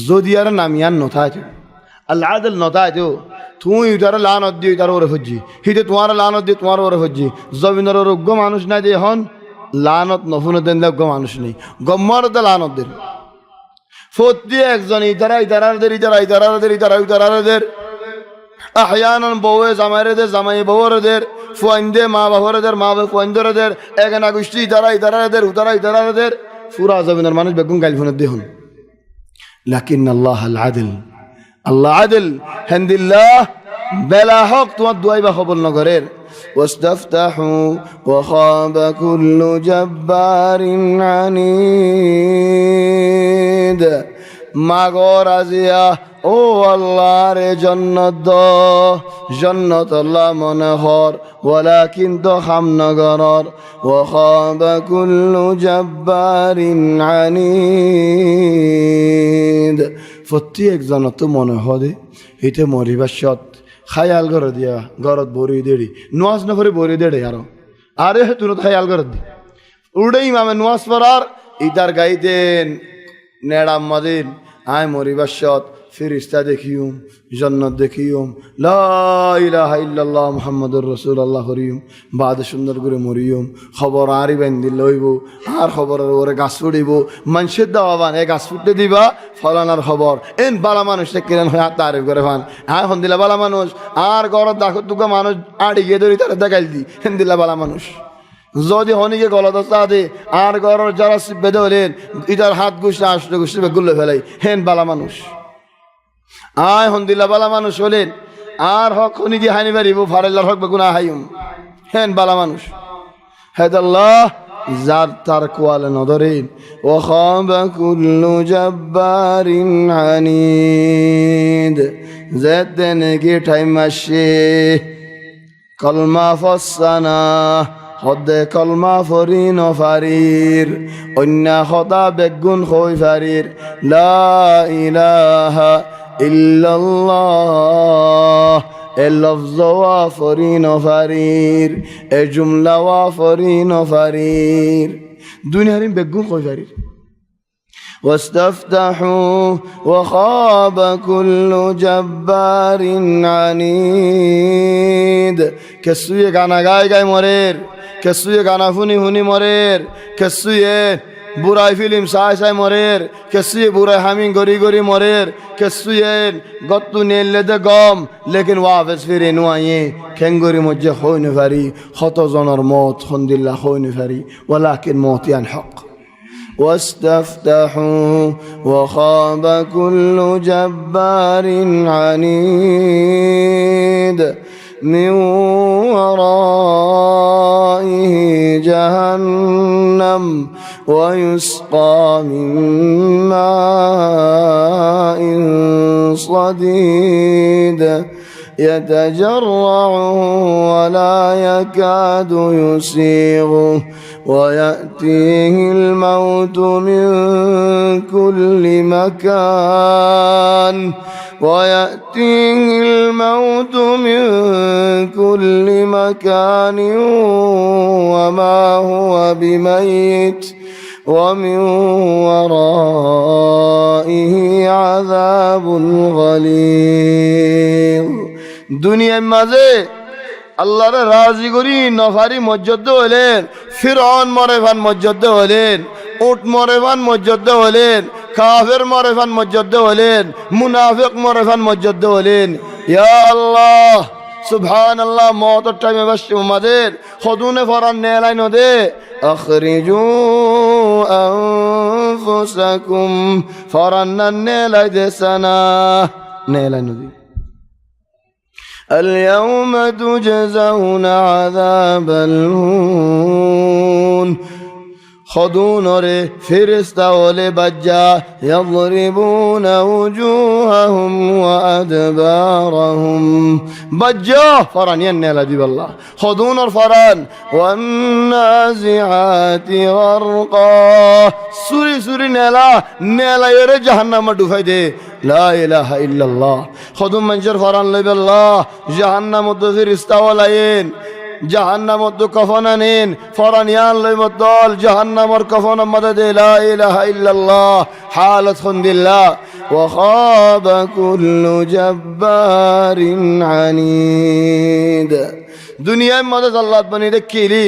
যদি আর নামিয়ান নথায় আল আদিল নথায় তো তুই তার লানত দিয়ে তার ওরে হজ্জি, হিতে তোমার লানত দিয়ে তোমার ওরে হজ্জি। জমিনের অজ্ঞ মানুষ নাই যে এখন লানত নফুনে দেন অজ্ঞ মানুষ নেই, গম্মার লানত দেন ফতি একজন ইতারাদের আহয়ানান বউয়ে জামাইরেদের জামাই বউরেদের ফুয়াইন্দে মা বাবরেদের মা বাবা ফুয়াইন্দরেদের এগানা গোষ্ঠী ইতারাদের ইতারাদের পুরা জমিনের মানুষ বেগুন গাইল ফোনের দেখুন। লাকিন আল্লাহ আল আদিল, আল্লাহ আদিল হামদুলিল্লাহ বেলা হক তোমার দুয়াই বা খবর নগরের। واستفتحوا وخاب كل جبار عنيد. মাগর আজিয়া ও আল্লাহ রে জন্নত আল্লাহ মনে হর ওয়ালাকিন তো হামনগরর। وخاب كل جبار عنيد. প্রত্যেক জনত মনে হদে হিতে মরিবার সত খায়াল করে দিয়া গরত বরি দেড়ি নোয়াজ না করে বরি দেড়ে আরে তুরত খায়াল করে দি উড়েই মামে নোয়াজ পড়ার ইতার গাইতেন নেড়াম মাদিন আয় মরিবার সত ফিরিস্তা দেখিউম জন্নত দেখিউম লা ইলাহা ইল্লাল্লাহ মুহাম্মাদুর রাসূলুল্লাহ করিউম বাদ সুন্দর করে মরিউম খবর আরি বেন্দি লইব আর খবরের ওরে গাছ ফুটিব মানুষের দাওয়াবান এ গাছ ফুটতে দিবা ফলানার খবর এন বালা মানুষটা কিরেন হয় তারিফ করে ফান হ্যাঁ হন দিলা বালা মানুষ আর গরত দেখো তুকা মানুষ আড়ি গিয়ে ধরি তারা দেখাইল দি হেন দিলা বালা মানুষ। যদি হনিকে গলদস্তা দে আর গরর যারা বেঁধে হলেন ইটার হাত গুছলে আসলে গুছলে গুল্লে ফেলাই হেন বালা মানুষ। আয় হন্দিল্লা বালা মানুষ হলেন আর হক হনিকে হানি পারিব ফারেল্লার হক বেগুনা হাইম হেন বালা মানুষ। হেদাল্লাহ যার তার কোয়ালে নদরেন ও খাবা কুল্লু জাব্বারিন আনিদ। যেতে নাকি টাইম আসে কলমা ফসানা হদে কলমা ফরিন ফারির অন্য হতা বেগুন হই ফারির লা ইলাহা ইল্লাল্লাহ এ লফজ ওয়া ফরিন ফারির এ জুমলা ওয়া ফরিন ফারির দুনিয়ার বেগুন হই ফারির। واستفتحوا وخاب كل جبار عنيد. কেসুয়ে গানা গায় গায় মরের, কেসুয়ে গানা ফুনি ফুনি মরের, কেসুয়ে বুড়াই ফিল্ম চাই চাই মরের কেসুয়ে বুড়াই হামিং গড়ি গড়ি মরের কেসুয়েন গত্তু নেলে দে গম লেকিন ওয়াফেস ফিরে নুয়াইয়ে খেঙ্গরি মজ্জে হইনি পারি শত জনের মত খন্দিল্লা হইনি পারি ওয়ালাকিন মতিয়ান হক واستفتحوا وخاب كل جبار عنيد من ورائه جهنم ويسقى من ماء صديد يتجرعه ولا يكاد يسيغه ويأتيه الموت من كل مكان وما هو بميت ومن ورائه عذاب غليظ দুনিয়া মাঝে আল্লাহরে রাজি করি নফারি মসজিদ হলেন ফিরআউন মরেফান মসজিদ হলেন উট মরেফান মসজিদ হলেন কাফের মরেফান মসজিদ হলেন মুনাফিক মরেফান মসজিদ হলেন ইয়া আল্লাহ সুবহানাল্লাহ মওতের টাইমে বসে আমাদের খদুনে ফরান নেলাই নদে আখরিজু আনফুসাকুম ফরান নেলাই দেসানা নেলাই নদী اليوم تجزون عذاب الهون خذون রে ফেরেশতা ওলে বাজ্জা يضربون وجوههم وأدبارهم বাজ্জা ফরান ইয়ান্নালা দিবাল্লাহ خذون ফরান والنازعات غرقا সুরি সুরি নেলা নেলা এর জাহান্নামে ডুবাই দে লা ইলাহা ইল্লাল্লাহ খদুম মঞ্জর ফরান লইবাল্লাহ জাহান্নামে ফেরেশতা ওলায়েন জাহান্নামত কফন আনেন ফরানিয়ান লইমদ্দল জাহান্নামর কফন মদদে লা ইলাহা ইল্লাল্লাহ হালাত খুন্দিল্লাহ ওয়া খাবা কুল্লু জাব্বারিন আনিদ দুনিয়ায় মদদ আল্লাহ বনি দেখিলি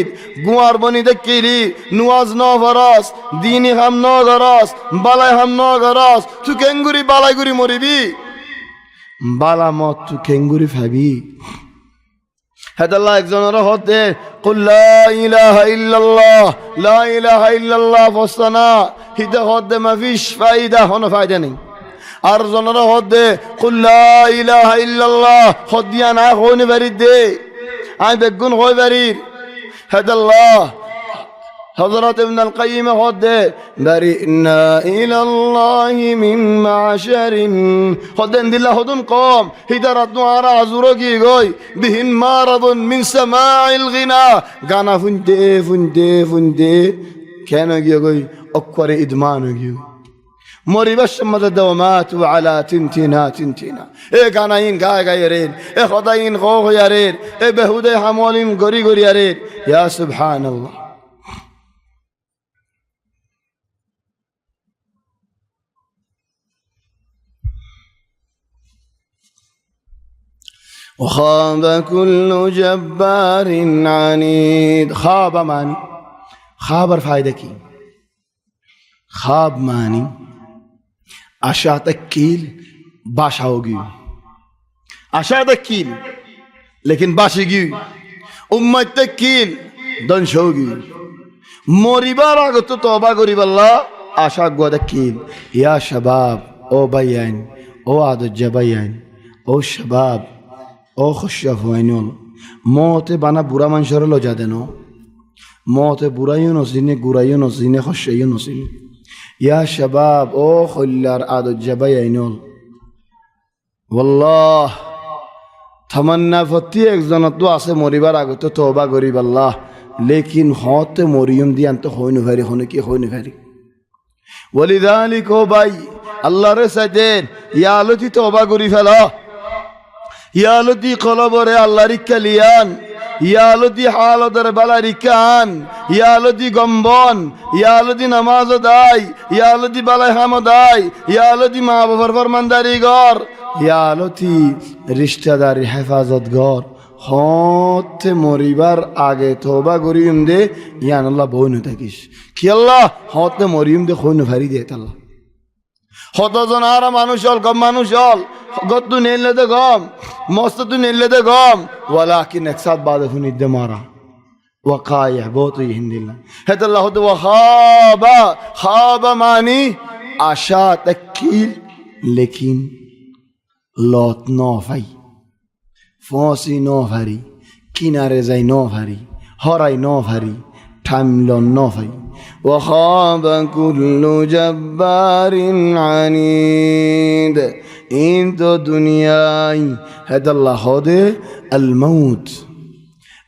গুয়ার বনি দেখিলি নুয়াজ ন ফরাস দিনী হাম ন গরাস বালাই হাম ন গরাস তু কেঙ্গুরি বালাই গুরি মরিবি বালা মত তু কেঙ্গুরি ফাবি হেদাল্লাহ একজনের হতে কুল লা ইলাহা ইল্লাল্লাহ লা ইলাহা ইল্লাল্লাহ ফসনা হিদা হতে মাফিশ ফায়দা হন ফায়দা নেই আর জনের হতে কুল লা ইলাহা ইল্লাল্লাহ হদিয়া না হইনি বাড়ি দে আই বেগুন হই বাড়ির হেদাল্লাহ হযরত ইবনুল কাইয়্যিম হতে বারিনা ইলাল্লাহি মিন মাশারিন হদেন দিল্লাহ হদুন কম হিদারাত নোয়ারা আজুরো কি গই বিহিন মারাদুন মিন সামাইল গিনা গানা ফুনতে ফুনতে ফুনতে কেন গিয়ে গই অক্ষরে ইদমান গিয়ে মরিবার সম্মত দওমাত আলা তিনতিনা তিনতিনা এ গানাইন গায় গায় রেন এ খদাইন গো হইয়া রেন এ বেহুদে হামলিম গরি গরি রেন ইয়া সুবহানাল্লাহ وخاب كل جبار عنيد خاب معنی خابر فائدہ کی خواب معنی আশা তকিল বাসা হোগি আশা তকিল লেকিন বাসি গি উম্মত তকিল দংশ হোগি মরিবার আগত তওবা করিবাল্লাহ আশা গদকিল ইয়া শাবাব ও বাইয়ান ও আদজ বাইয়ান ও শাবাব ও খুশাফ হইনল মতে বানা বুড়া মানুষের লজা দেন মতে বুড়াইও নসিনে গুড়াইও নসিনে খসাইও নসিনে ইয়া শাবাব ও খল্লার আদজ বাইয়াইনল ওয়াল্লাহ তামান্না ফতি একজনত তো আছে মরিবার আগত তওবা করিবাল্লাহ লেকিন হতে মরিয়ম দিয়ান তো হইনু ভারি হনে কি হইনু ভারি ওয়ালিযালিক ও ভাই আল্লাহর সাইদেন ইয়া আলতি তওবা করি ফেলা ইয়া আলতি কলবরে আল্লাহ রিক্কালিয়ান ইয়া আলতি হালদর বালা রিকান ইয়া আলতি গম্বন ইয়া আলতি নামাজ দাই ইয়া আলতি বালাই হামদাই ইয়া আলতি মা বাবার ফরমানদারি গর ইয়া আলতি রিশতাদারি হেফাজত গর হতে মরিবার আগে তওবা করিম দে ইয়ান আল্লাহ বই ন থাকিস কি আল্লাহ হতে মরিম দে খই ন ফারি দে আল্লাহ হতজন আর মানুষ হল কম মানুষ হল গত্তু নেলে দে গম মস্ত তু নেলে দে গম ওয়ালাকিন একসাথ বাদ হুনি দে মারা ওয়াকায়া বহুত হিন্দিল্লাহ হেত আল্লাহ হতে ওয়াহাবা খাবা মানি আশা তকিল লেকিন লত ন ভাই ফসি ন ভারি কিনারে যাই ন ভারি হরাই ন ভারি থামল ন ভাই وخاب كل جبار عنيد إن دنياي هذا الله هذا الموت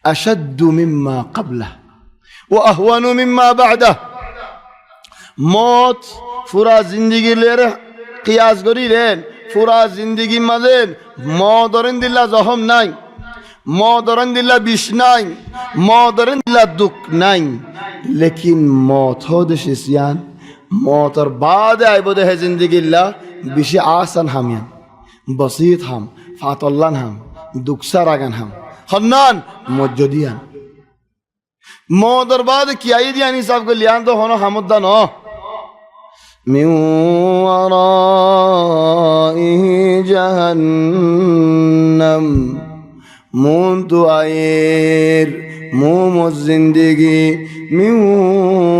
أشد مما قبله وأهون مما بعده موت فرا زندگی لره قیاس کری لین فرا زندگی مدن مادرن دلا زخم نای مادرن دلا بیش نای مادرن دلا دک نای لیکن موت هودش اسیان موتر بعد عباده ہے زندگی اللہ بیشی آسان ہمیان بسیط ہم فاتلان ہم دکسر آگن ہم خنان مجدیان موتر بعد کیائی دیانی صاحب کو لیان تو ہونا حمدن ہو من ورائه جهنم منتو آئیر موم الزندگی من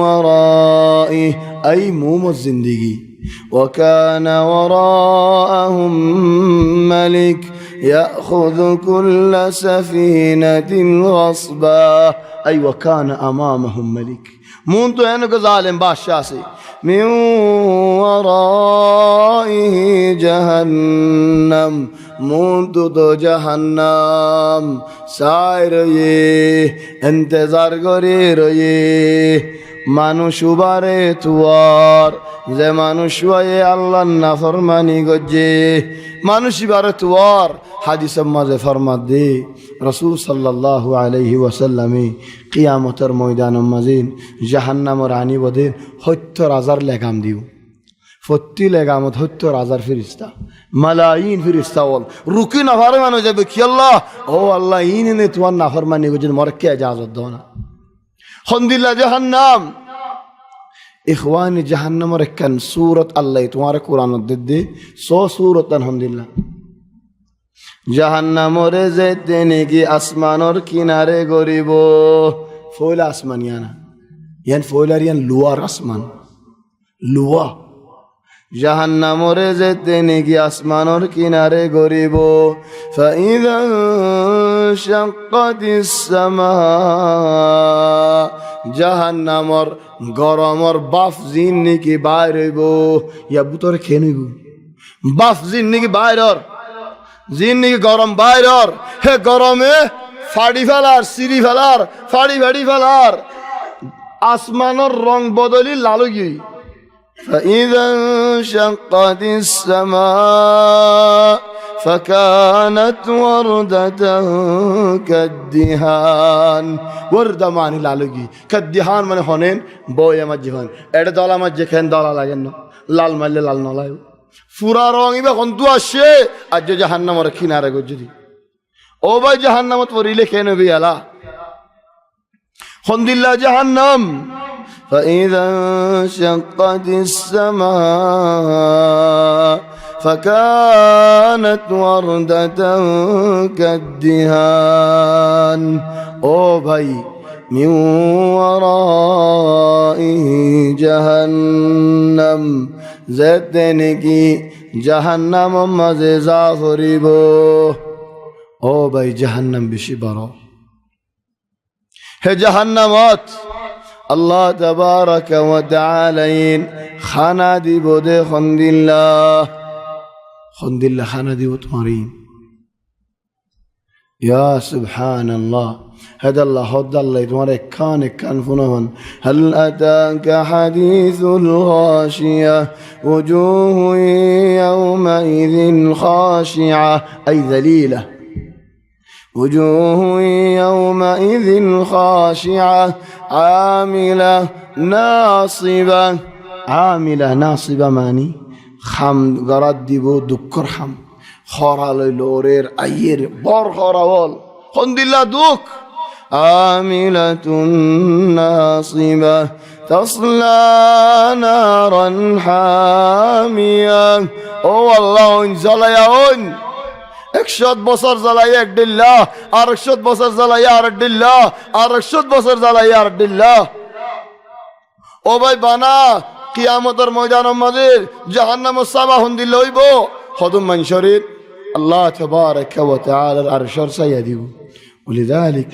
ورائه أي موم الزندگی وكان وراءهم ملك يأخذ كل سفينة غصبا أي وكان أمامهم ملك منتو هنك ظالم بادشاہ سے من ورائه جهنم منتو تو جهنم سائر یہ انتظار کری رہی মানুষ উবারে তুয়ার যে মানুষ ওয়ে আল্লাহ নাফরমানি গজে মানুষ ইবারে তুয়ার হাদিসের মাঝে ফরমাত দে রাসূল সাল্লাল্লাহু আলাইহি ওয়াসাল্লামে কিয়ামতের ময়দানের মাঝে জাহান্নামের আনি বদে ৭০,০০০ লেগাম দিও ফত্তি লেগামত ৭০,০০০ ফেরেশতা মালাইন ফেরেশতা বল রুকি না পারে মানুষ যাবে কি আল্লাহ ও আল্লাহ ইনে তোমার নাফরমানি গজে মরে কে ইজাজত দাও না خندلا جهنم إخواني جهنم ركن سورة الله تمہارے قرآن الدد سو سورة الحمد لله جهنم رزتني کی آسمان اور کنارے گریبو فویل آسمان یعنی فویلار یعنی لوار آسمان لوا جهنم رزتني کی آسمان اور کنارے گریبو فإذا انشقت السماء জাহান্নামর গরমর বাফ জিন্নি কি বাইরব ইয়া বুতরে খেনিব বাফ জিন্নি কি বাইরর জিন্নি কি গরম বাইরর হে গরমে ফাড়ি ফেলার সিরি ফেলার ফাড়ি ফাড়ি ফেলার আসমানের রং বদলি লালু গই فإذا انشقت السماء فكانت وردة كالدهان وردة معنی لالوگی كالدهان মানে হনেন বয়ে মজ্জিফান এড়ে দলা মজ্জে খেন দলা লাগেন না লাল মারলে লাল নলায় পুরা রং ইবে কন্তু আসে আজ জাহান্নামের কিনারে গজরি ও ভাই জাহান্নামত পরিলে কেন বিয়ালা খন্দিল্লা জাহান্নাম فإذا انشقت السماء فكانت وردة كالدهان او بھائی من ورائه جهنم زدنے کی جہنم مزے زافریبو او بھائی جہنم بشی برو ہے جہنمات اللہ تبارک و تعالی خانہ دی بودے خندللہ خانہ دی تمہاری یا سبحان اللہ هذا الله هذا الله تمہارے کان فنون هل أتاك حديث الغاشية وجوه يومئذ خاشعة أي ذليلة وجوه يومئذ خاشعة عاملة ناصبة ماني خم غرد دیبو دکر خم خورا لوریر ایر بار خورا وال হন্দিল্লা দুঃখ আমিলাতুন নাসিবা তাসলা নারান হামিয়া ও আল্লাহ জ্বালায়া 100 বছর জ্বালাইয়া এক ডিল্লা আর 100 বছর জ্বালাইয়া আর ডিল্লা আর 100 বছর জ্বালাইয়া আর ডিল্লা ও ভাই বানা কিয়ামতের ময়দানের মাঝে জাহান্নামের সাবা হন্দিল্লা হইব হদম মানশরীর আল্লাহ তাবারাকা ওয়া তাআলার আরশের ছায়া দিব ওলিযালিক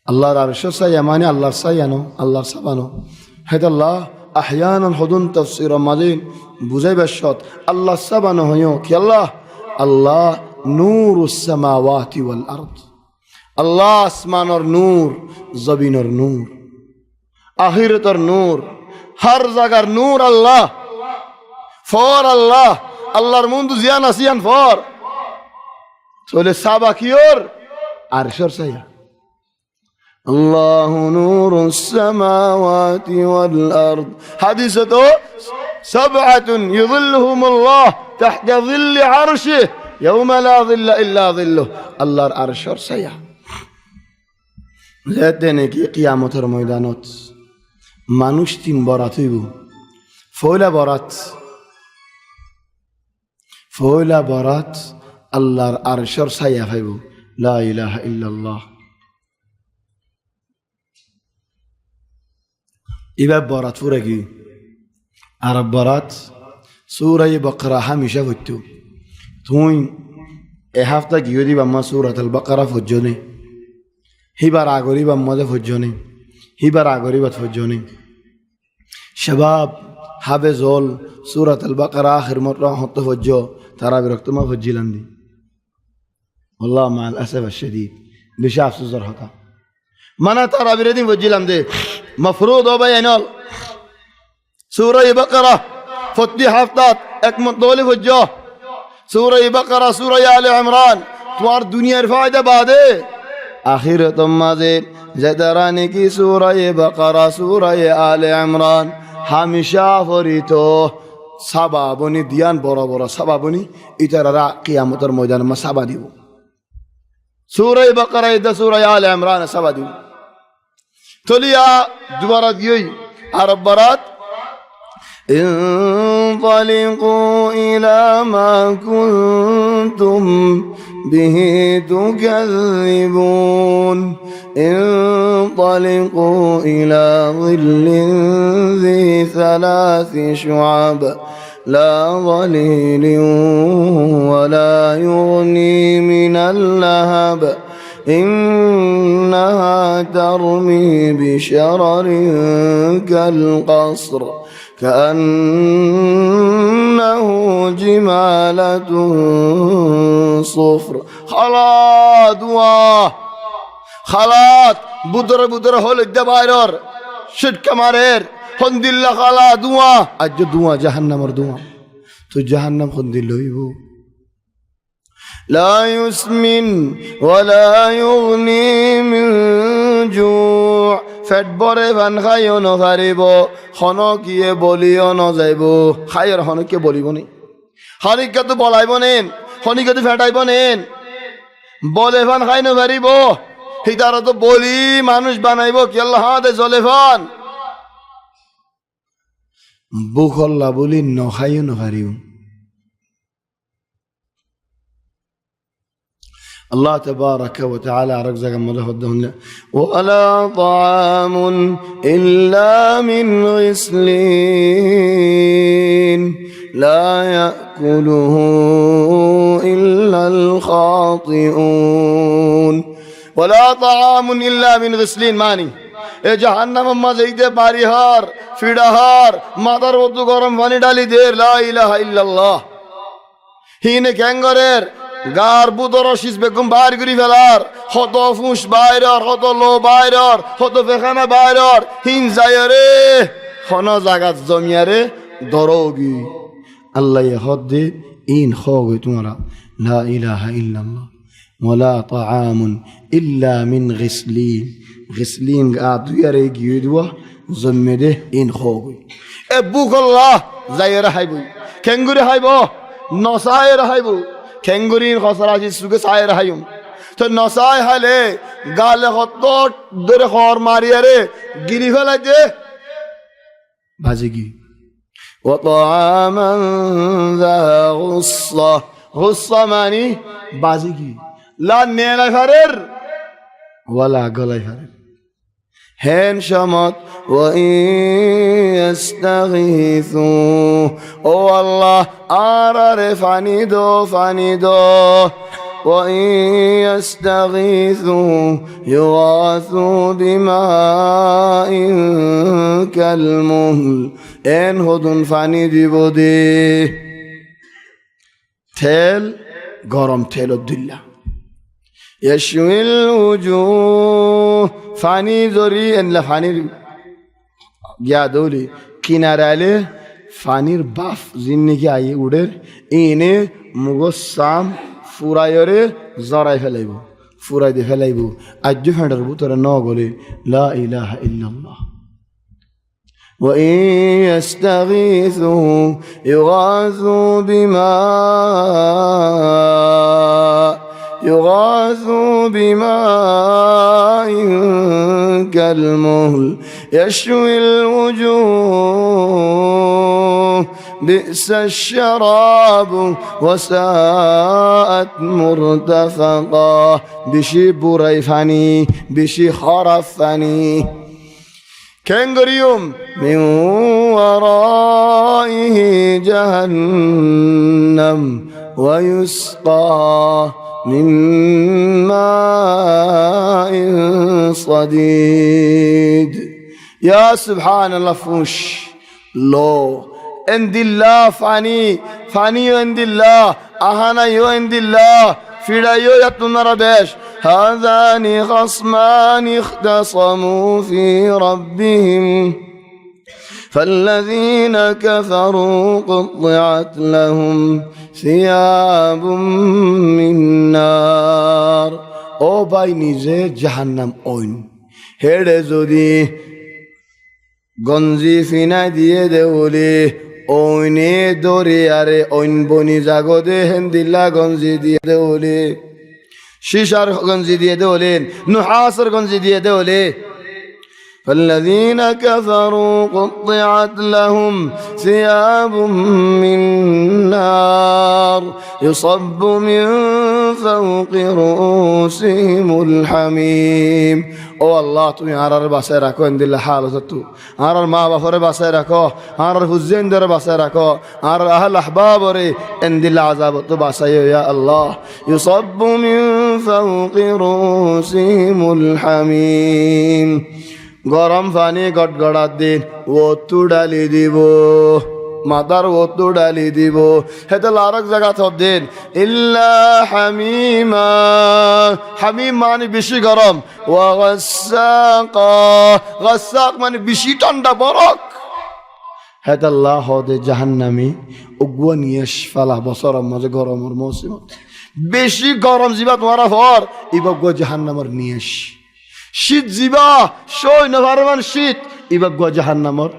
আল্লাহর আরশের ছায়া মানে আল্লাহর ছায়া নো আল্লাহর সাবানো হেদাল্লাহ আহয়ানান হদুন তাফসীর মাঝে বুঝাইবার শত আল্লাহ সাবানো হইও কি আল্লাহ আল্লাহ নূরুস সামাওয়াতি ওয়াল আরদ আল্লাহ আসমানের নূর জমিনের নূর আখিরাতের নূর হর জায়গার নূর আল্লাহ ফর আল্লাহ আল্লাহর মুন্দ জিয়ান আসিয়ান ফর চলে সাবা কিওর আরশের ছায়া আল্লাহু নূরুস সামাওয়াতি ওয়াল আরদ হাদিসে তো সাবআতুন ইযিল্লুহুমুল্লাহ তাহতা যিল্লি আরশিহি ইয়াওমা লা যিল্লা ইল্লা যিল্লুহু আল্লাহর আরশের ছায়া যেতে নাকি কিয়ামতের ময়দানত মানুষ 3 বরাত হইব ফয়লা বরাত আল্লাহর আরশের ছায়া পাইব লা ইলাহা ইল্লাল্লাহ এবার বরাত পুরা কি আর বরাত সূরা বাকারা হামেশা হইতো তুই এ হাফতা গিয়ে দিবা মা সূরাতুল বাকারা ফজনে হিবার আগরি বা মজা ফজনে হিবার আগরি বা ফজনে শাবাব হাফেজল সূরাতুল বাকারা আখির মররা হতে ফজ তারা বিরক্ত মা ফজিলান দি والله مع الاسف الشديد বেশি আফসোসের কথা মানা তারা বিরোধী ফজিলাম দে مفروض وبينال سورة بقرة فتح حفتات اكمل دولي فجاه سورة بقرة سورة آل عمران توار دنيا الفائدة بعده آخرة مازه زدراني کی سورة بقرة سورة آل عمران ہمیشہ فریتو سبابونی دیان برا برا سبابونی اتر را قیامتر ميدان ما سبا دیو سورة بقرة ده سورة آل عمران سبا دیو تلیا دوبارہ گئی عرب برات انطلقوا إلى ما كنتم به تكذبون انطلقوا إلى ظل ذي 3 شعب لا ظليل ولا يغني من اللهب إنها ترمي بشرر كالقصر كأنه جمالة صفر خلات بدر بدر هول الدبايرر شد كمارير خند الله خلا دوا أجو دوا جهنم دوا تو جهنم خند الله يبو لا يسمن ولا يغني من جوع فدبره van খাইও ন পারিব খনকিয়ে বলিও ন যাইব খাইর খনকে বলিব নি খনিকে তো বলাইব নেন খনিকে তো ফেটাইব নেন বলে van খাই ন পারিব হিতারা তো বলি মানুষ বানাইব কি আল্লাহ দে জলে ফান বুখল্লা বলি ন খাইও ন পারিব الله تبارك وتعالى رزق مدهدهن ولا طعام إلا من غسلين لا يأكله إلا الخاطئون ولا طعام إلا من غسلين ماني جهنم ما زيد باريهار فيدهار مادر ودو গরম পানি ডালি দের لا إله إلا الله هين كانغرير গার বুদর শীষ বেগম বাইর করি ফেলার হত ফুস বাইরর হত লো বাইরর হত পেখানা বাইরর হিন যায়রে খন জাগাত জমিয়ারে দরগি আল্লাহ হদ্দে ইন খোগে তোমরা লা ইলাহা ইল্লাল্লাহ ওয়ালা তাআমুন ইল্লা মিন গিসলিন গাদুয়ারে গিয়দওয়া জম্মেদে ইন খোগে এ বুকল্লাহ যায়রে হাইবু কেঙ্গুরে হাইব নসায়রে হাইবু খেঙ্গুরিন খসরাজি সুগে সায়ের হায়ুম তো নসাই হালে গালে হত ধরে হর মারিয়ারে গিরি ফেলাই দে ভাজি কি وطعاما ذا غصة غصة ماني ভাজি কি লা নেলা ফারের ওয়ালা গলাই ফারের هن شمط وإن يستغيثوا أو الله أرر فنيدو وإن يستغيثوا يغاثوا بماء كالمهل إن هدن فنيدي بودي تل গরম তেল الدلة يشوي الوجوه ফানি জরি এনলা ফানির গিয়া দৌলি কিনারালে ফানির বাফ জিন্নিকে আই উড়ের ইনে মুগসাম ফুরাইরে জরাই ফেলাইব ফুরাই দিয়ে ফেলাইব আজ্জু ফেঁটার ভিতরে ন গলে লা ইলাহা ইল্লাল্লাহ وإن يستغيثوا يغاثوا بماء كالمهل يشوي الوجوه بئس الشراب وساءت مرتفقا بشي بريفاني بشي خرفاني كنغريوم من ورائه جهنم ويسقى من ماء صديد يا سبحان الله فوش لو عند الله فاني عند الله أهانا يو عند الله فيدا يو يتنا ربش هذان خصمان اختصموا في ربهم فالذين كفروا قطعت لهم ثياب من نار او باي নিজে জাহান্নাম ওইন হেড়ে যদি গঞ্জি ফিনা দিয়ে দেউলে ওইনে দরে আরে ওইন বনি জাগদে হেন্দিল্লা গঞ্জি দিয়ে দেউলে শিশার গঞ্জি দিয়ে দেউলেন নুহাসের গঞ্জি দিয়ে দেউলে فالذين كفروا قطعت لهم ثياب من نار يصب من فوق رؤوسهم الحميم او الله তুমি আরার বাসায় রাখো ইনদিল্লাহ হালাতু আরার মা বাবার বাসায় রাখো আরার হুজেনদের বাসায় রাখো আর আহল আহবাবরে ইনদিল্লাহ আযাব তো বাসায় ইয়া আল্লাহ يصب من فوق رؤوسهم الحميم গরম পানি গড়গড়ার দিন ওতু ডালি দিব মাদার ওতু ডালি দিব হেতে আরেক জায়গা থব দিন ইল্লা হামিমা হামিম মানে বেশি গরম ওয়া গাসাক মানে বেশি ঠান্ডা বরফ হেতে আল্লাহ হদে জাহান্নামী উগুয়া নিয়েশ ফালা বছর মাঝে গরমের মৌসুম বেশি গরম জিবা তোমার হর ইবগুয়া জাহান্নামের নিয়েশ শীত জিবা সই নভারমান শীত ইবা গো জাহান্নামর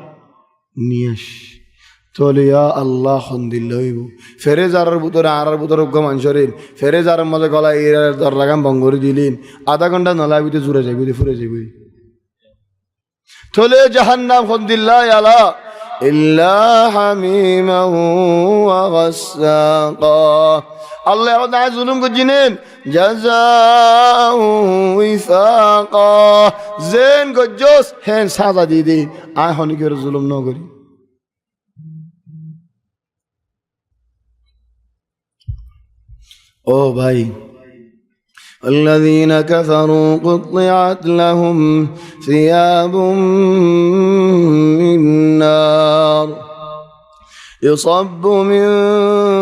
নিয়েস তোলে ইয়া আল্লাহ খন্দিল্লাইব ফেরেজারের ভিতরে আরার ভিতরে গো মানুষের ফেরেজারের মধ্যে গলা এর দর লাগাম বঙ্গরি দিলেন আধা ঘন্টা নলাবিতে জুড়ে যাইবি ফুরে যাইবি তোলে জাহান্নাম খন্দিল্লাহ আলা ইল্লা হামিমা ওয়া গাসাকা আল্লাহ ওদা জুলুম কো জিনেন জাযাউ ওয়াফাকা জেন গজস হেন সাজা দি দে আয় হনি করে জুলুম ন করি ও ভাই الذين كفروا قطعت لهم ثياب من نار يصب من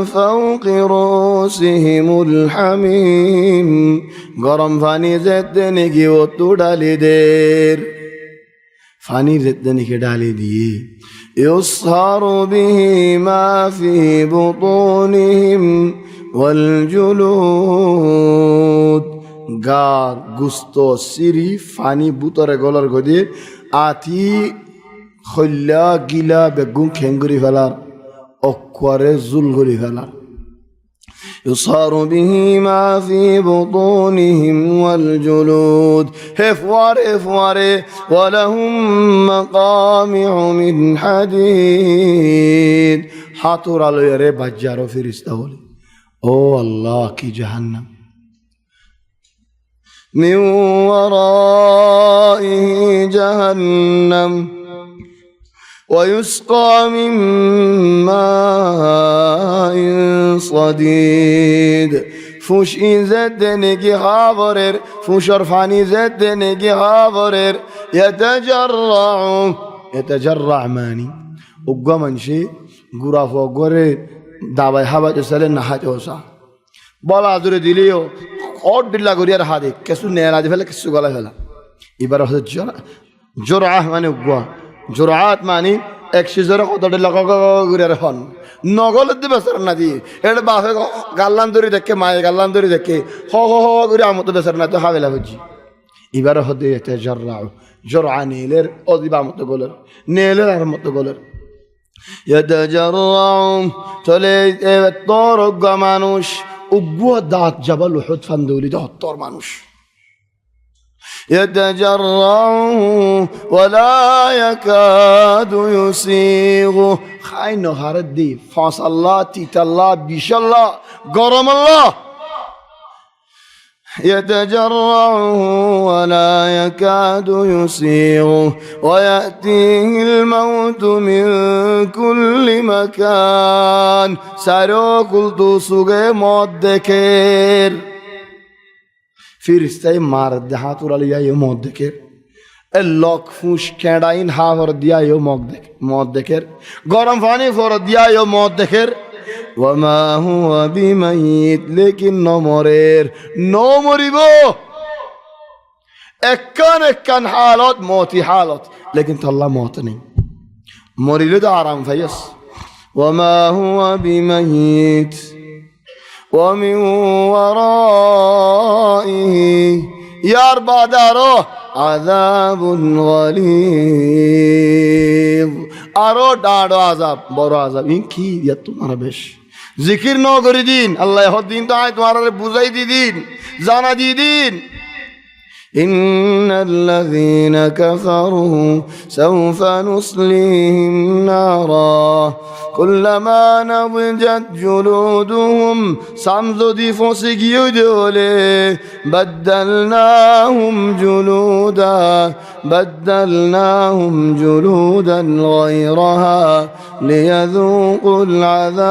فوق رؤوسهم الحميم গরম পানি যেতে নাকি ওতু ডালি দের পানি যেতে নাকি ডালি দিয়ে يصهر به ما في بطونهم والجلود গার গুস্ত সিরি ফানি বুতরে গলার গদে আতি খল্লা গিলা বেগুন খেঙ্গুরি ফেলার অকুয়ারে জুল গলি ফেলার يصهر به ما في بطونهم والجلود هفوار ولهم مقامع من حديد হাতুর আলোয় রে বাজ্জারো ফেরেশতা বলে ও আল্লাহ কি জাহান্নাম من ورائه جهنم ويسقى من ماء صديد فوش إزد نجي هافرر فوش رفعني زد نجي هافرر يتجرع ماني وقام منشي غراف وغوري دعوة حبا جسالي نحاج وسا بلا عدور دليو اور دلا غوريار حادي كسو نيلا دي فلا كسو غلا فلا ইবারে হচ্ছে জরআহ মানে উগা জরআত মানে এক সিজরে কতটা লাগা ঘুরে হন নগল দিবে স্যার না দি এটা বাফে গাল্লান দরি দেখে মায়ে গাল্লান দরি দেখে হ হ হ ঘুরে আমত বেসার না তো হাবেলা বুঝি ইবারে হতে এটা জরআ নীলের অদিবা মত গলের নীলের আর মত গলের يتجرع চলে তোর উগা মানুষ উগা দাঁত জাবাল উহুদ ফান্দুলি দহত্তর মানুষ يتجرعه ولا يكاد يسيغه خاين نهار الدي فاس الله تيت الله بيش الله قرم الله يتجرعه ولا يكاد يسيغه ويأتيه الموت من كل مكان سارو قلت سوغي موت دكير ফিরিস্তাই মার দেহাতুর আলিয়া ইয়ে মদ দেখের লক ফুস কেডাইন হাফর দিয়া ইয়ে মদ দেখের গরম পানি ফর দিয়া ইয়ে মদ দেখের ওয়ামা হুয়া বিমাইত লেকিন নমরিব একান হালত মতি হালত লেকিন আল্লাহ মত নেই মরিলে তো আরাম ফাইস ওয়ামা হুয়া বিমাইত ومن ورائه يربى داره عذاب غليظ আরো ডাড়ো আযাব বড় আযাব কি দিয়া তোমার বেশ জিকির ন করে দিন আল্লাহ হদ্দিন তো আয় তোমার বুঝাই দি দিন জানা দি দিন إن الذين كفروا سوف نصليهم نارا كلما نضجت جلودهم سامزودي فوسيكيو دولي بدلناهم جلودا غيرها ليذوقوا العذاب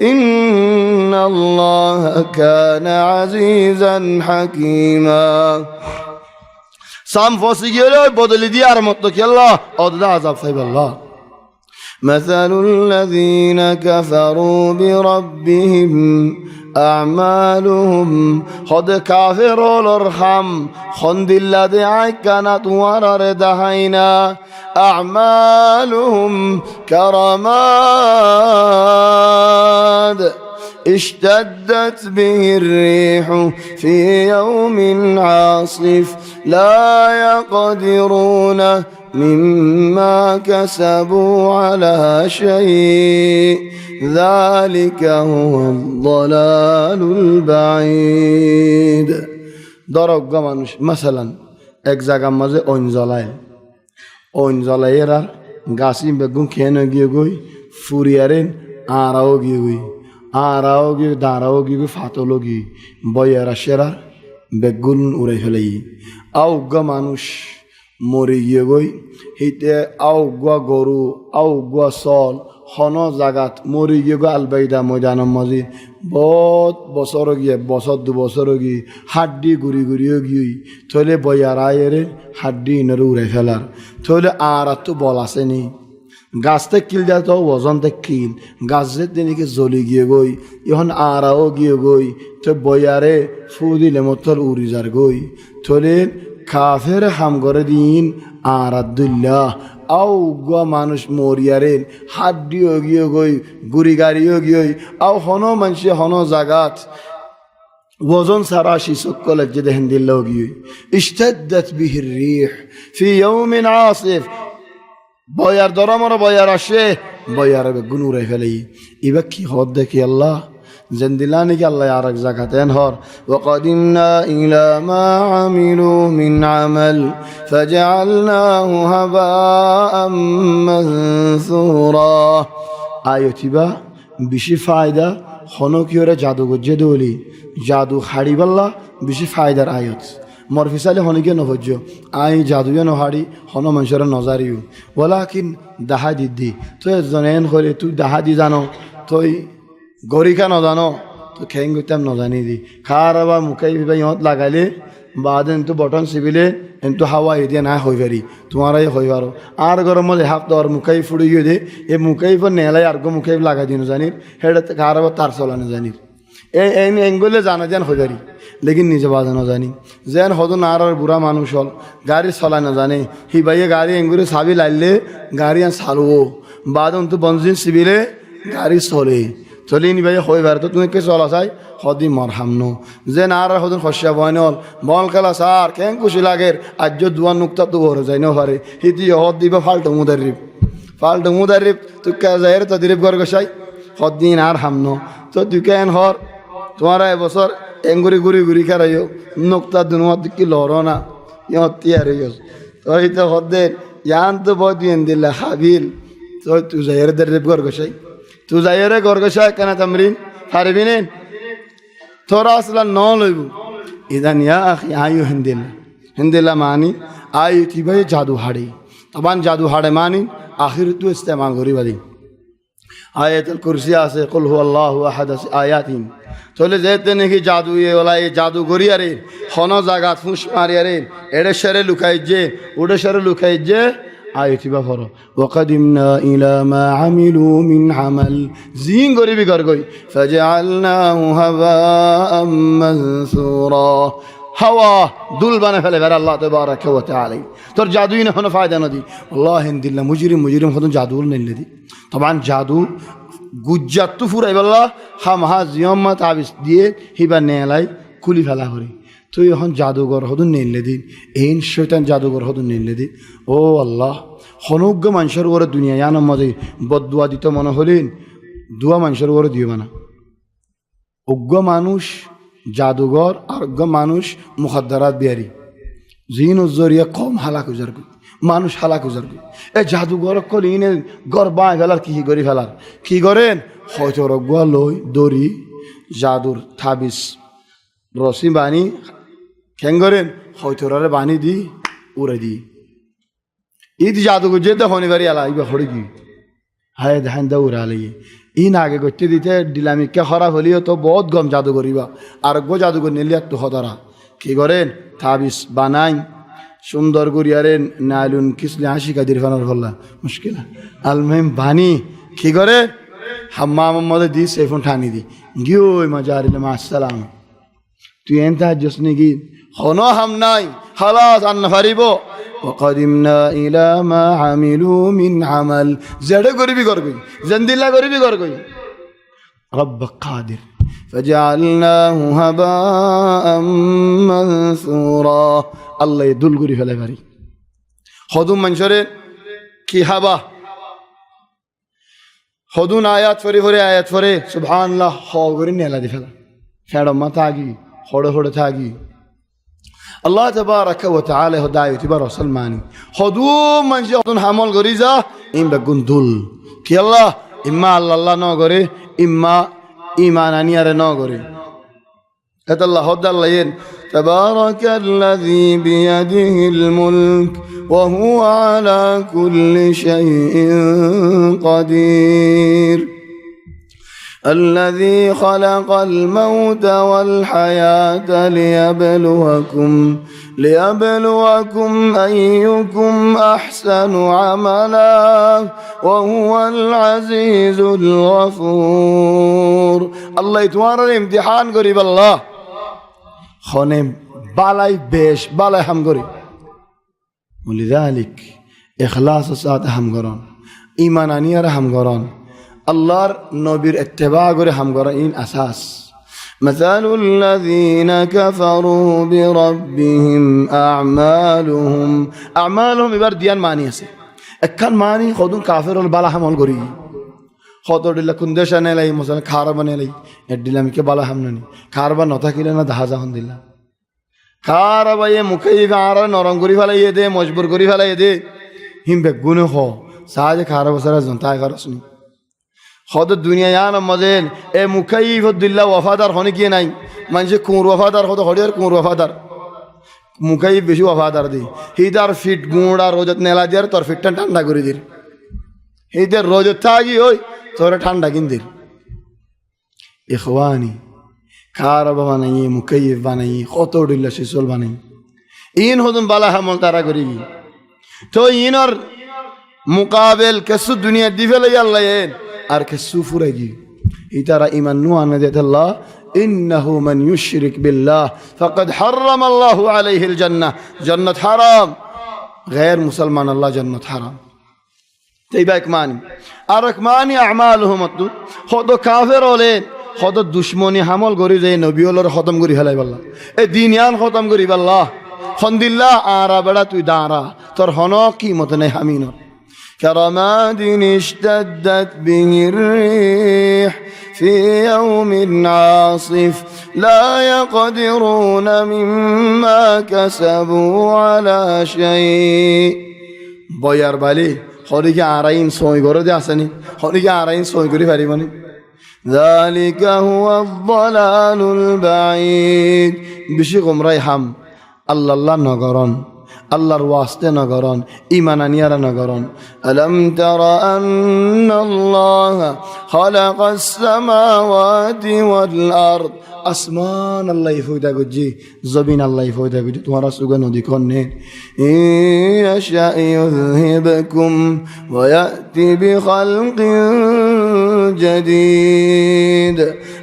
إن الله كان عزيزا حكيما سام فوسيكيو بدل ديار مطلق الله أضل عذاب فيب الله مثل الذين كفروا بربهم أعمالهم خد كافر الأرحم خند الذي كانت ورر دهينا أعمالهم كرماد اشتدت به الريح في يوم عاصف لا يقدرون مما كسبوا على شيء ذلك هو الضلال البعيد ضرب মানুষ مثلا এক জায়গা মাঝে অঞ্জলায়েরা গাছি বেগুন খেয়ে গিয়ে গই ফুরিয়ারেন আরাও গিয়ে গই দাঁড়াও গিয়ে ফাতলো গিয়ে বইয়ারা সেরা বেগুন উড়ে ফেলে আউগা মানুষ মরে গিয়ে গই হিতে আউগুয়া গরু আউগুয়া চল হন জাগাত মরি গিয়ে গো আলবাইদা ময়দানের মাঝে বহুত বছর গিয়ে বছর 2 বছর গিয়ে হাড্ডি ঘুরিও গিয়ে থলে বইয়ারায়ের হাড্ডি ইনারে উড়ে ফেলার থলে আর তো বল আসেনি গাছতে কিল দেয় তো ওজনতে কিল গাছের দিনকে জ্বলি গিয়ে গই এখন আরাও গিয়ে গই তো বইয়ারে ফু দিলে মতল উড়ি যার গই থলে কাফের হাম করে দিন আর আব্দুল্লাহ আও গুয়া মানুষ মরিয়ারেন হাড্ডিও গিয়ে গই গুড়ি গাড়িও গিয়ে আও হন মানুষে হন জাগাত ওজন সারা শিশুক কলেজ যে দেখেন দিল্লাও গিয়ে ইশতাদ্দাত বিহির রিহ ফি ইয়াউমিন আসিফ বয়ার দরমর বয়ার আসে বয়ার বেগুন উড়াই ফেলাই এবার কি হদ দেখি আল্লাহ জেন্দিলা নাকি আল্লাহ আর এক জায়গাতেন হর ওয়াকাদিমনা ইলা মা আমিলু মিন আমাল ফাজআলনাহু হাবাআম মানসুরা আয়তিবা বেশি ফায়দা হনো কি ওরা জাদু গজ্জে দলি জাদু হাড়ি বাল্লা বেশি ফায়দার আয়ত মরফিসালে হনিকে নহজ্য আই জাদুয়ে নহাড়ি হন মানুষের নজারিও ওলাকিন দাহা দিদি তুই জনেন হলে তুই দাহা দি জানো তুই গরিকা নজানো তো খেং গইতাম নজানি দি খার আবার মুখাই ভাই ইহঁত লাগাইলে বাদ এন্তু বটন চিবিলে এন্তু হাওয়া এদিয়া নাই হই পারি তোমারাই হই পারো আর গরমত হাফ দর মুখাই ফুড়ি গিয়ে দে এই মুখাই পর নেলাই আর মুখাই লাগাই দিন জানির সেটা খার আবার তার চলানো জানির এই এঙ্গলে জানা যেন হই পারি লেকিন নিজে বাজা নজানি যেন হতো না আর বুড়া মানুষ হল গাড়ি চলাই নজানে হি ভাইয়ে গাড়ি এঙ্গুরে চাবি লাইলে গাড়ি আর চালবো বাদ অন্তু বঞ্জিন চিবিলে গাড়ি চলে চলি নি ভাই হই পারে তো তুমি কে চলা চাই সদি মরহাম নো যে না আর সদন খসিয়া বয় নল বল খেলা সার কেন খুশি লাগের আজ দুয়ার নুক্তা তো ভরে যায় নহারে হিতি হদ দিবা ফাল্টু মুদারিব তুই কে যায় তো দিরিব ঘর গসাই সদিন আর হামনো তো তুই কেন হর তোমার এবছর এঙ্গুরি গুড়ি খারাইও নুক্তা দুনুয়ার দিকে লড়ো না ইহঁত তিয়ার হয়ে গেছ তুই তো হদের ইয়ান তো বয় দিয়ে দিলে হাবিল তুই যাই দিরিব ঘর গসাই তুই যাই ঘর গসাই কেন তামরিন পারবি নেন তোরা আসলা ন লইব ইদান ইয়া আখি আয়ু হিন্দিলা মানি আয়ু কি ভাই জাদু হাড়ে তবান জাদু হাড়ে মানি আখির তু ইস্তেমাল করি বাদি আয়াতুল কুরসি আছে কুল হুয়াল্লাহু আহাদ আছে আয়াতিন চলে যেতে নাকি জাদু ওলা এই জাদু করি আরে হন জাগাত ফুস মারি আরে এড়ে সেরে লুকাই যে উড়ে সেরে লুকাই যে আয়তিবা ফরো ওয়াকাদিমনা ইলা মা আমিলু মিন আমাল জিন গরিবি গরগই ফাজআলনাহু হাবাআম মানসুরা হাওয়া দুল বানা ফেলে বের আল্লাহ তাবারাকা ওয়া তাআলা তোর জাদুই না কোনো ফায়দা নদি আল্লাহ হিন্দিল্লাহ মুজরিম হতো জাদু নিলে দি তবান জাদু গুজ্জাত তো ফুরাই বল্লাহ হামহা জিয়ম্মা তাবিজ দিয়ে হিবা নেলাই কুলি ফেলা হরি তুই এখন জাদুঘর হদুন নিলে দিন এইন শৈতান জাদুঘর হদুন নিলে দিন ও আল্লাহ হনুজ্ঞ মানুষের ওরে দুনিয়া ইয়ান মজে বদুয়া দিত মনে হলেন দুয়া মানুষের ওরে দিও না অজ্ঞ মানুষ জাদুঘর আর অজ্ঞ মানুষ মুখাদ্দারাত বিহারি জিন জরিয়া কম হালাক উজার মানুষ হালাক উজার এ জাদুঘর কল ইনে গড় বাঁয় ফেলার কি করি ফেলার কি করেন হয়তো অজ্ঞ লই দড়ি জাদুর থাবিস রসি বানি কেন করেন হয়তো বানি দি উড়ে দি ঈদ জাদুঘর যেতে শনিবারই আলা ইবা হরে কি হায় ধান দা উড়া আলাই ইন আগে করতে দিতে ডিলামিকা খারাপ হলেও তো বহুত গম জাদু করিবা আর গো জাদুঘর নিলে একটু হতারা কি করেন থাবিস বানাই সুন্দর করিয়ারে নাইলুন কিসলে হাসি কাদির ফানার ফল্লা মুশকিল আলমেম বানি কি করে হাম্মা মধ্যে দি সেফোন ঠানি দি গিয়ে ওই মজা আরিলাম আসসালাম তুই এন তাহাজ্জুদ নাকি হনো হাম নাই খালাস আন ফারিব ওয়াকাদিমনা ইলা মা আমিলু মিন আমাল জেডে গরিবি করগই জন্দিল্লা গরিবি করগই রব্ব কাদির ফাজআলনাহু হাবাআম মানসুরা আল্লাহ দুল করি ফেলে পারি হদুম মানুষরে কি হাবা হদুন আয়াত ফরে আয়াত ফরে সুবহানাল্লাহ হ করে নেলা দি ফেলা ফেড়ো মাথা আগি হড়ে থাকি আল্লাহ তাবারাকা ওয়া তাআলা হদায়ত তিবা রাসূল মানি হদুম মানুষ হদুন হামল করি যা ইম বেগুন দুল কি আল্লাহ ইম্মা আল্লাহ ন করে ইম্মা ঈমান আনিয়ারে ন করে এটা আল্লাহ হদাল্লাহ তাবারাকাল্লাযী বিয়াদিহিল মুলক ওয়া হুয়া আলা কুল্লি শাইইন কাদির الذي خلق الموت والحياة ليبلوكم أيكم أحسن عملا وهو العزيز الغفور الله يتوارى الامتحان قريب الله خونم بالاي بيش بالاي هم قريب ولذلك إخلاص الساعة هم قران إيمانانية هم قران আল্লাহর নবীর ইত্তেবা করে হাম করা ইন আসাস মাসালুল লাযিনা কাফারু বিরাব্বিহিম আ'মালুহুম এবার দিয়ান মানি আছে একখান মানি খদুন কাফের বালা হামল করি কত দিলা কোন দেশে নেলাই মশাল খারবা নেলাই এর দিলাম কে বালা হামনানি খারবা নথাকিলে না দাহা যখন দিলা খারবা এ মুখে আর নরম করি ফেলাই দে মজবুর করি ফেলাই দে হিম বেগুনে হ সাহায্যে খারবা সারা জনতায় খারসনি হদ দুনিয়া ইয়ান মজেন এ মুখাই দিল্লা ওয়াফাদার হনে কি নাই মানুষে কুঁর ওয়াফাদার হতো হরিয়ার কুঁর ওয়াফাদার মুখাই বেশি ওয়াফাদার দি হিদার ফিট গুঁড়া রোজত নেলা দিয়ার তোর ফিটটা ঠান্ডা করে দির হিদের রোজত থাকি ওই তোরে ঠান্ডা কিনদির ইখওয়ানি খারাবা বানাই মুখাইফ বানাই কত দিল্লা শিশল বানাই ইন হদুন বালা হামল তারা করি তো ইনর মুকাবেল কেসু দুনিয়া দি ফেলে আল্লাহ আর কেসু ফুরাই গি ইতারা ইমান নু আনে দেত আল্লাহ ইন্নাহু মান ইউশরিক বিল্লাহ ফাকাদ হারাম আল্লাহু আলাইহিল জান্নাহ জান্নাত হারাম গैर মুসলমান আল্লাহ জান্নাত হারাম তাইবা এক মানি আর এক মানি আমালুহুম আতু হদ কাফের হলে হদ দুশমনি হামল করি যে নবী হলর খতম করি ফেলাই আল্লাহ এ দিনিয়ান খতম করি আল্লাহ খন্দিল্লাহ আরা বেড়া তুই দাঁড়া তোর হন কি মত নাই হামিন كرماد اشتدت به الريح في يوم عاصف لا يقدرون مما كسبوا على شيء বয়ার বালি হরিকে আরাইন সই করে দে আসেনি হরিকে আরাইন সই করে পারিবনি ذلك هو الضلال البعيد বেশি গোমরাই হাম আল্লাহ নগরন আল্লাহর ওয়াস্তে নগরন ঈমান আনিয়ারা নগরন আলম তারা আন্নাল্লাহ খালাকাস সামাওয়াতি ওয়াল আরদ আসমান আল্লাহ ফয়দা গুজি জমিন আল্লাহ ফয়দা গুজি তোমারা সুগা নদী কোনে ইয়াশা ইউযহিবকুম ওয়া ইয়াতি বিখালকিন জাদীদ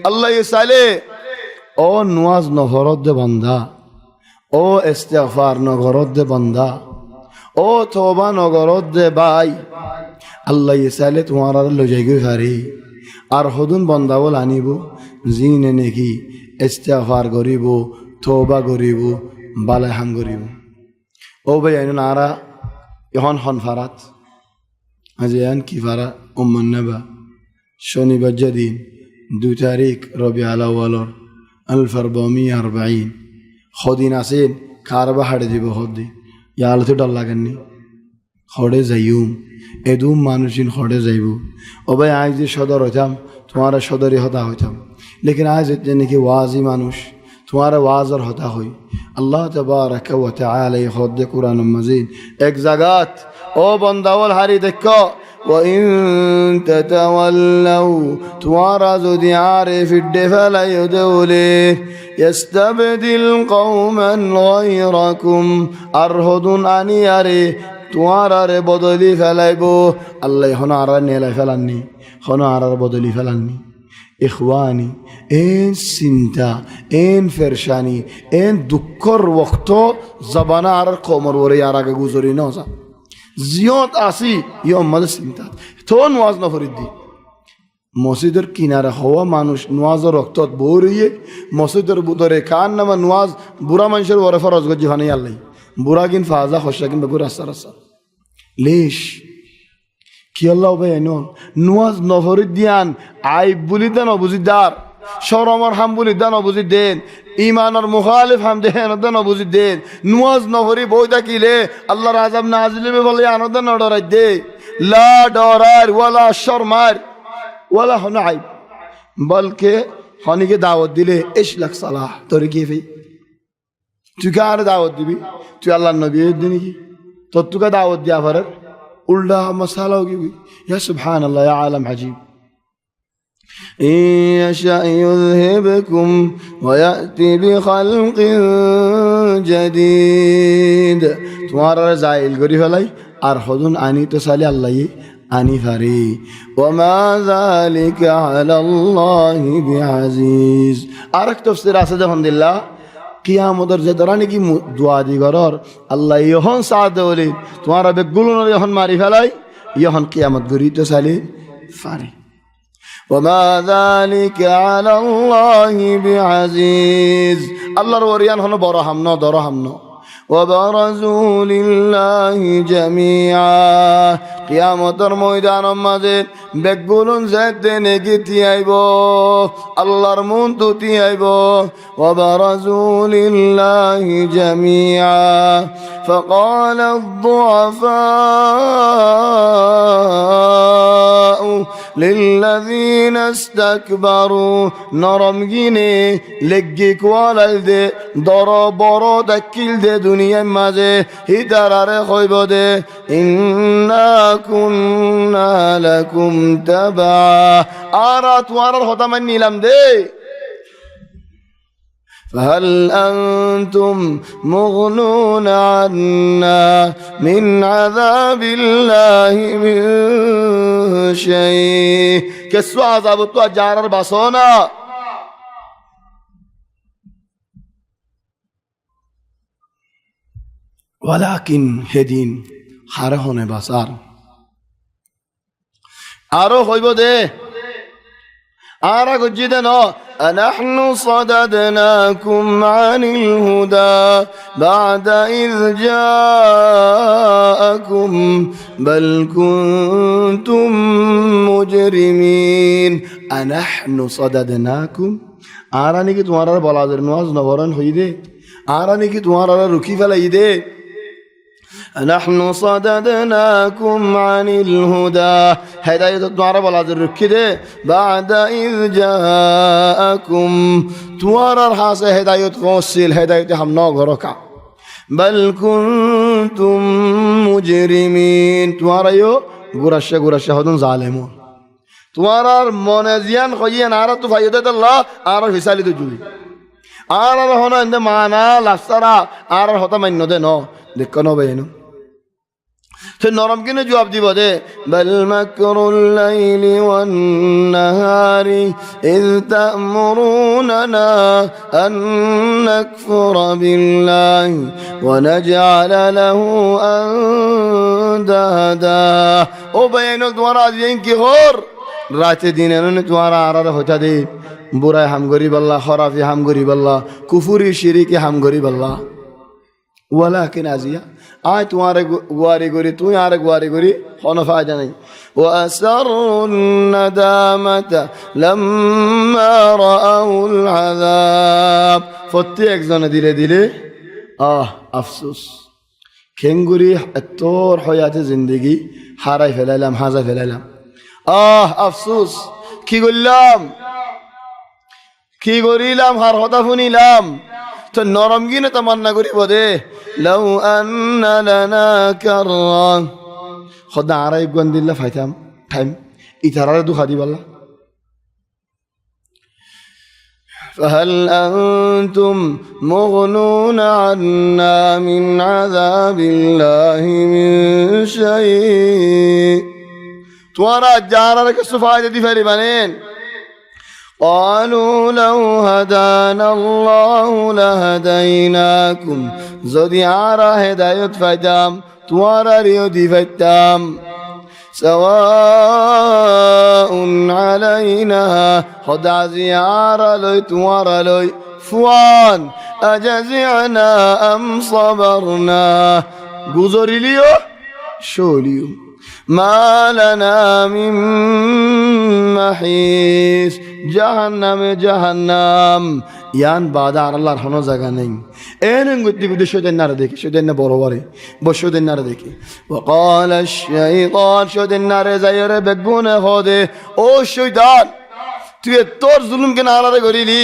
আল্লাহ ইসালে ও নওয়াজ নহরত দে বান্দা ও ইস্তিগফার নগরত দে বান্দা ও তওবা নগরত দে ভাই আল্লাহ ইসালে তোমারা লজাই গই ফারি আর হদুন বান্দা বল আনিব জিনে নেকি ইস্তিগফার করিব তওবা করিব বালা হাম করিব ও ভাই আইন নারা ইহন হন ফারাত আজিয়ান কি ফারা উম্মুন নবা শনিবার যেদিন 2 তারিখ রবিউল আউয়াল 1440 খদিন আছেন খারবা হাড়ে দিব হদি ইয়াল তো ডর লাগেননি খড়ে যাইম এদুম মানুষিন খড়ে যাইব ও ভাই আজ যে সদর হইতাম তোমার সদরে হতা হইতাম লেকিন আজ যে নাকি ওয়াজি মানুষ তোমার ওয়াজর হতা হই আল্লাহ তাবারাক ওয়া তাআলা খদ কুরআন মাজিদ এক জাগাত ও বন্দাওয়াল হারি দেখো وإن تتولوا توارزوا دياري في الدفل يدولي يستبدل قوما غيركم أرهد أنياري توارر بدلي فلايبو الله هنا عرني لا فلاني هنا عرر بدلي فلاني إخواني إن سنتا إن فرشاني إن دكر وقتو زبانا عرر قومر وري عراق گوزوري نوزا জিয়ত আসি ইয়ম মাঝে চিন্তা তো নোয়াজ নফরিদ্দি মসজিদের কিনারে হওয়া মানুষ নোয়াজের রক্তত বৌরিয়ে মসজিদের বুদরে কান নামা নোয়াজ বুড়া মানুষের ওরে ফরজ গজি ভানি আল্লাহ বুড়া কিন ফাজা খসা কিন বেগুর রাস্তা রাস্তা লেশ কি আল্লাহ ভাই এনন নোয়াজ নফরিদ্দিয়ান আইব বুলি দেন অবুজিদার শরমর হাম বুলি দেন অবুজি দেন ইমানের মুখালিফ হাম দেন দেন অবুজি দেন নুয়াজ নহরি বই থাকিলে আল্লাহর আযাব নাজিলে বলে আনন্দ নডরাই দে লা ডরার ওয়ালা শরমার ওয়ালা হনাইব বলকে হনিকে দাওয়াত দিলে ইশ লাখ সালাহ তোর কি ভাই তুই কার দাওয়াত দিবি তুই আল্লাহর নবী দিন কি তো তুই দাওয়াত দিয়া পারে উল্টা মশালা কি ইয়া সুবহানাল্লাহ ইয়া আলম আজীব إن يشأ يذهبكم ويأتي بخلق جديد তোমার জাইল করি ফেলাই আর হদুন আনি তো সালি আল্লাহ আনি ফারি ওমা যালিকা আলাল্লাহি বিআজিজ আরেক তাফসীর আছে আলহামদুলিল্লাহ কিয়ামতের যে দরা নাকি দোয়া দি গরর আল্লাহ ইহন সাথ দেওলি তোমার বেগুলো ইহন মারি ফেলাই ইহন কিয়ামত গরি তো সালি ফারি وما ذلك على الله بعزيز আল্লাহর ওরিয়ান হলো বড় হামনো দর হামনো وبرزوا لله جميعا কিয়ামতের ময়দানের মাঝে বেগুলুন যেতে নেগিতি আইব আল্লাহর মন তুতি আইব وبرزوا لله جميعا فقال الضعفاء للذين استكبروا নরম গিনে লেগি কোয়ালাল দে দর বড় দাকিল দে দুনিয়ার মাঝে হিদারারে কইব দে ইন্না কুন্না লাকুম তাবা আরা তোমার হতা মান নিলাম দে فهل أنتم مغنون عنا من عذاب الله من شيء كسو عذاب تو جارر باسونا ولكن هدين حرهون باسار আরো হইব দে আরা গজ্জিদে ন أنحن صددناكم عن الهدى بعد إذ جاءكم بل كنتم مجرمين أنحن صددناكم آراني কি তোমার বলাদের নওয়াজ নবরণ হই দে আরানি কি তোমার রুকি ফেলাই দে نحن صددناكم عن الهدى هداية توارا بلاد الركدة بعد إذ جاءكم توارا الحاس هداية فوسيل هداية هم نغرقا بل كنتم مجرمين توارا يو غرشة هدون ظالمون توارا منزيان خيان آرا تفايدة الله آرا فسالي تجوي آرا هنا عند معنا لفسرا آرا هتا من نده نو دكانو بينو تو نرم كنا جواب دي بده بل مكر الليل والنهار إذ تأمروننا أن نكفر بالله ونجعل له أندادا او بينك دوارا دين كي هور رات دينن دوارا عرر ہوتا دي برا هم غريب الله خرافي هم غريب الله كفري شريك هم غريب الله ولكن أزيا آي تمہارے گواری گوری تو یار گواری گوری ہونا فائدہ نہیں وأسروا الندامة لما رأوا العذاب فتی ایک زن দিলে افسوس کھنگوری اتور حیات زندگی হারাই ফেলাইলাম হাজা ফেলাইলাম افسوس কি করলাম কি করিলাম হার হতা শুনিলাম তো নরম গিনে তামান্না করি বদে لو أن لنا كرة خدنا عراي قوان دي الله فايتام تايم إترار دو خدي بالله فهل أنتم مغنون عنا من عذاب الله من شيء توارا جارك السفاية دي فري بانين قالوا لو هدانا الله لهديناكم زودي عارا هداية فدام توارا ريودي فتام سواء علينا خدع زيارة لي توارا لي فوان أجزعنا أم صبرنا قزر ليو شو ليو ما لنا من محيص جهنم ইয়ান বাদার আল্লাহর হনো জায়গা নেই এনন গুতি গুতি শোদেন না দেখি শোদেন না বড় বড় বসোদেন না দেখি وقال الشيطان শোদেন না রে যায়রে বেগুনে হদে ও শয়তান তুই তোর জুলুম কে নালারে করিলি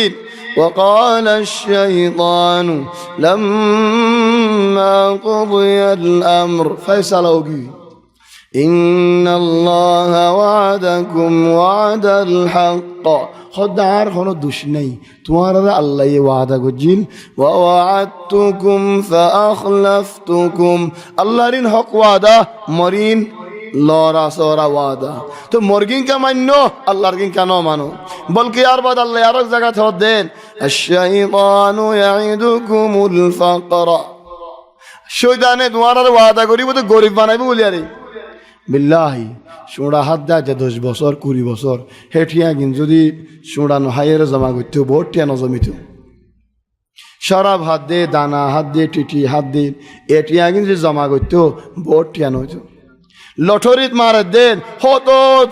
وقال الشيطان لما قضي الامر فيصلوا إن الله وعدكم وعد الحق خدار هنو دوشني توارا الله وعدا گجين ووعدتكم فأخلفتكم الله رين حق وعدا مرين لورا سورا وعدا تو مرگين کا منو الله رين کا نو مانو بلکہ یار بعد الله یارک جگہ تھو دین الشیطان يعدكم الفقر شیطان توارا وعدا کری وہ تو غریب بنائی بولی ری বিল্লাহি সোঁড়া হাত দেয় যে 10 বছর 20 বছর হেঠিয়া গিন যদি সোঁড়া নহাইয়ের জমা করতে ভোট টিয়া নজমিত শরাব হাত দে, দানা হাত দে, টিটি হাত দে, এটিয়া কিন্তু জমা করতো ভোট টিয়ান হইতো। লঠরিত মারে দেন হত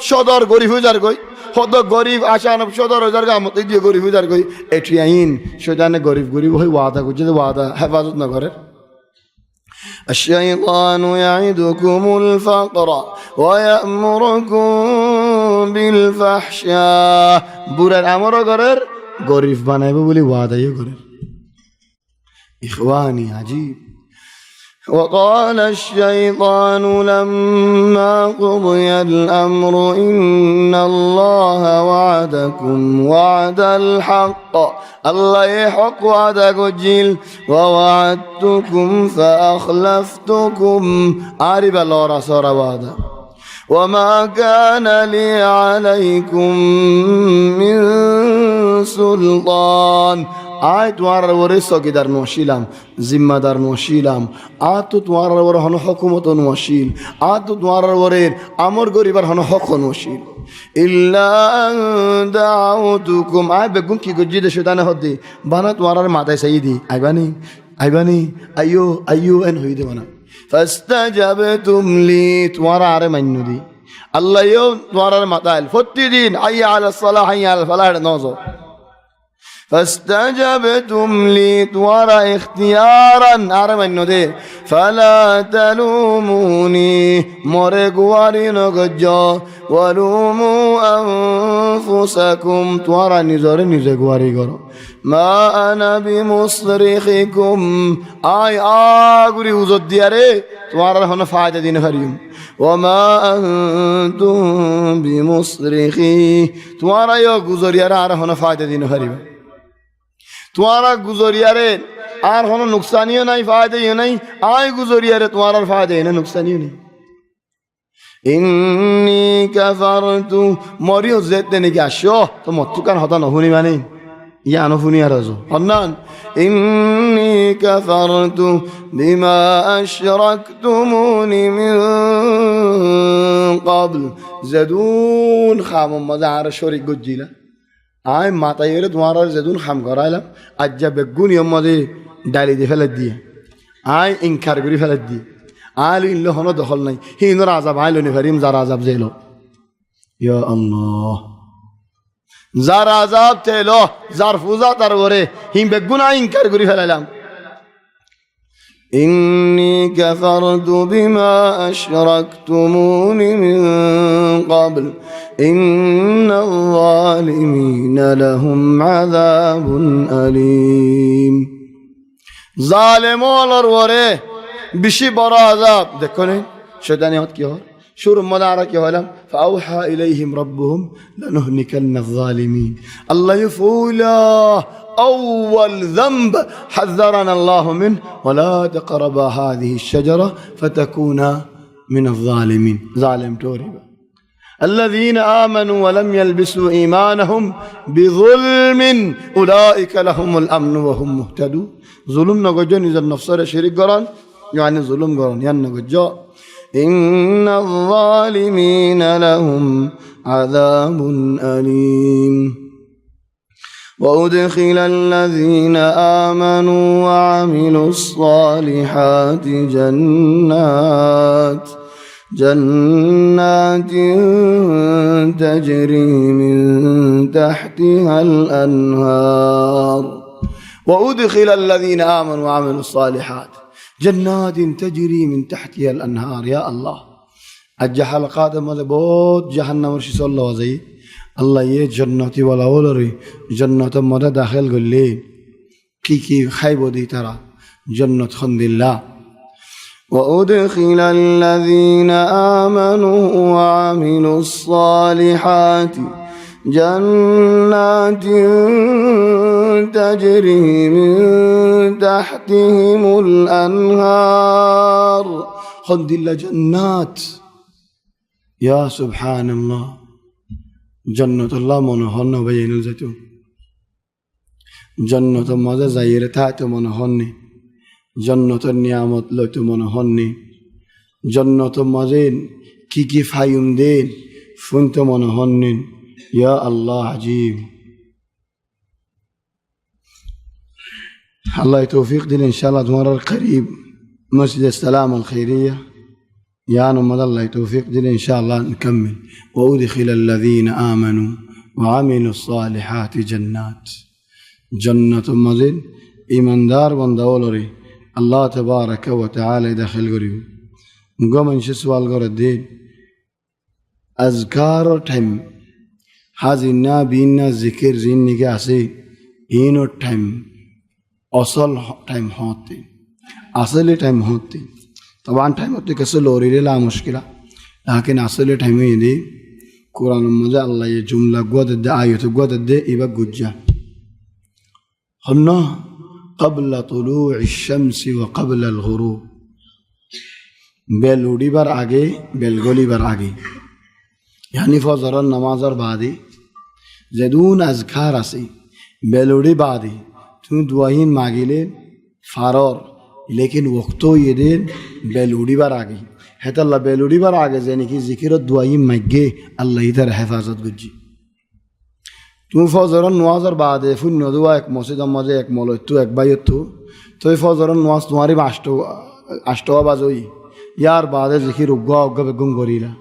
সদর গরিব হুজার গই, হত গরিব আশান সদর হাজার গামতে দিয়ে গরিব হুজার গই, এটি আইন সেখানে গরিব গরিব হয়ে ওয়াদা করছে, ওয়াদা হেফাজত না করে। الشيطان يعدكم الفقر ويأمركم بالفحشاء বুড়ার আমর করের গরিব বানাইব বলে ওয়াদাই করের। ইখওয়ানি আজীব। وقال الشيطان لما قضي الأمر إن الله وعدكم وعد الحق الله يحق وعدك الجيل ووعدتكم فأخلفتكم عارب الله رسول وعده وما كان لي عليكم من سلطان আয় তোমার ওরে চকিদার নশিলাম, জিম্মাদার নশিলাম, তো তোমার ওরে হন হকুমত নশিল, তো তোমার ওরে আমর গরিবার হন হক নশিল। ইল্লা দাউতুকুম আয় বেগুন কি গজ্জি দে শয়তানে হদি বানা তোমার মাথায় চাই দি আইবানি আইবানি আইয়ো আইয়ো এন হই দে বানা। ফাস্তাজাবতুম লি তোমার আরে মান্য দি আল্লাহ ইয়ো তোমার মাথায় প্রতিদিন হাইয়া আলাস সালাহ হাইয়া আল ফালাহ নজর। فاستجبتم لي تورى اختيارا أرمن دي فلا تلوموني مرقواري نقجا ولوموا أنفسكم تورى نزاري نزقواري قرأ ما أنا بمصرخكم آي آقري وزد دياري تورى هنا فايدة دين فريم وما أنتم بمصرخي تورى يو قزريارا هنا فايدة دين فريم তোমারা গুজরিয়ারে আর কোনো নুকসানিও নাই, ফায়দাও নাই, আয় গুজরিয়ারে তোমার আর ফায়দা না নুকসানিও নেই। ইন্নী কাফারতু মরিও যেতে নাকি আসো তো মতুকান হতা নহুনি মানে ইয়া নহুনি আর আজো অন্নান ইন্নী কাফারতু বিমা আশরাকতুমুনি মিন ক্বাবল জাদুন খাম মজা আর শরীক গজিলা আয় মাথায় তোমার আর যেদিন খাম করাইলাম আজ যা বেগুন মধ্যে ডালি দিয়ে ফেলে দিয়ে আয় ইনকার করে ফেলে দিয়ে আইল ইল্লো হনো দখল নাই হিন্দুর আজাব আইলো নি ফারিম যার আজাব যেলো ইয়া আল্লাহ যার আজাব তেলো যার পূজা তার ঘরে হিম বেগুন আয় ইনকার করে ফেলাইলাম। إني كفرت بما أشركتموني من قبل إن الظالمين لهم عذاب أليم ظالمون الوري بشي برا عذاب دكوني شيطان يهود كيهور شور مدارك يهولم فأوحى إليهم ربهم لنهلكن الظالمين الله يفولا أول ذنب حذرنا الله منه ولا تقربا هذه الشجرة فتكونا من الظالمين ظالم توريبا الذين آمنوا ولم يلبسوا إيمانهم بظلم أولئك لهم الأمن وهم مهتدون ظلم نقجون إذا النفسر شريك قران يعني ظلم قران يعني نقجون إن الظالمين لهم عذاب أليم وأدخل الذين آمنوا وعملوا الصالحات جنات تجري من تحتها الأنهار وأدخل الذين آمنوا وعملوا الصالحات جنات تجري من تحتها الأنهار يا الله أجل حلقات مذبوط جهنم رشي صلى الله عليه وسلم আল্লাহ ইয়ে জন্নতি বলা বলো রে জন্নতের মধ্যে দাখিল করলে কি কি খাইব দি তারা জন্নত খন্দিল্লাহ وأدخل الذين آمنوا وعملوا الصالحات جنات تجري من تحتهم الأنهار خندilla جنات يا سبحان الله জন্নতুল্লাহ মনে হন না ভাই এনে যেত জন্নতের মজা যাইরে থাকতে মনে হননি জন্নতের নিয়ামত লইতে মনে হননি জন্নতের মজে কি কি ফায়ুম দেন শুনতে মনে হননি ইয়া আল্লাহ আজিব الله توفيق دين إن شاء الله تمر القريب مسجد السلام الخيرية يا نمد الله توفيق دين إن شاء الله نكمل وأدخل الذين آمنوا وعملوا الصالحات جنات جنة مزيد إيمان دار وندولري الله تبارك وتعالى داخل قريب نقوم نشي سوال قرد دين أذكار تهم حازينا بينا ذكر زيني كاسي إينو تهم أصل تهم هوتي أصل تهم هوتي طبعا تهم هوتي كسر لوري لا مشكلة لكن أصل تهم يدي قرآن المجد الله يجمل قوة الدي آية قوة الدي إبا قجة هنا قبل طلوع الشمس وقبل الغروب बेलूडी बार आगे बेलगोली बार आगे यानी फजर नमाजर बादी जदून अजकार आसी बेलूडी बादी तुम दुआइन मागिले फारोर लेकिन वक्तो ये दिन बेलूडी बार आगे है तो अल्लाह बेलूडी बार आगे जाने की जिक्र दुआइन मगे अल्लाह इधर हिफाजत गुज्जी तुम फजर नमाजर बादे फिर नदुआ एक मस्जिद मजे एक मौलवी तू एक भाई तो फजर नमाज तुम्हारी आष्टवा बाजोई यार बादे जिकिर उग्गा उग्गा बेगुम करीला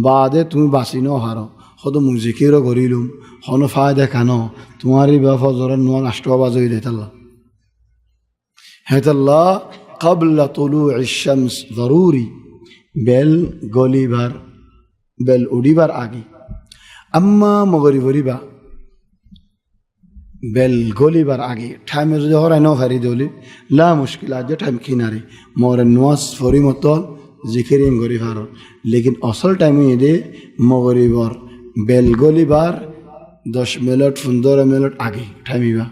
बादे तुम बासिनो हारो खुद मुजिकिरो करीलुम हनो फायदा खानो तुम्हारी बेफजर नमाज आष्टवा बाजोई देतल्ला हेतल्ला قبل طلوع الشمس ضروري बेल गोली बार बेल उड़ी बार आगे अम्मा मगरिबरी बा बेल गोली बार आगे टाइम जो हो रहा है नो फरी दोली ला मुश्किल आज टाइम किनारे मोर नवाज फरी मतल जिक्रिंग गरी फारो लेकिन असल टाइम ये दे मगरिबर बेल गोली बार 10 मिनट 15 मिनट आगे टाइम बा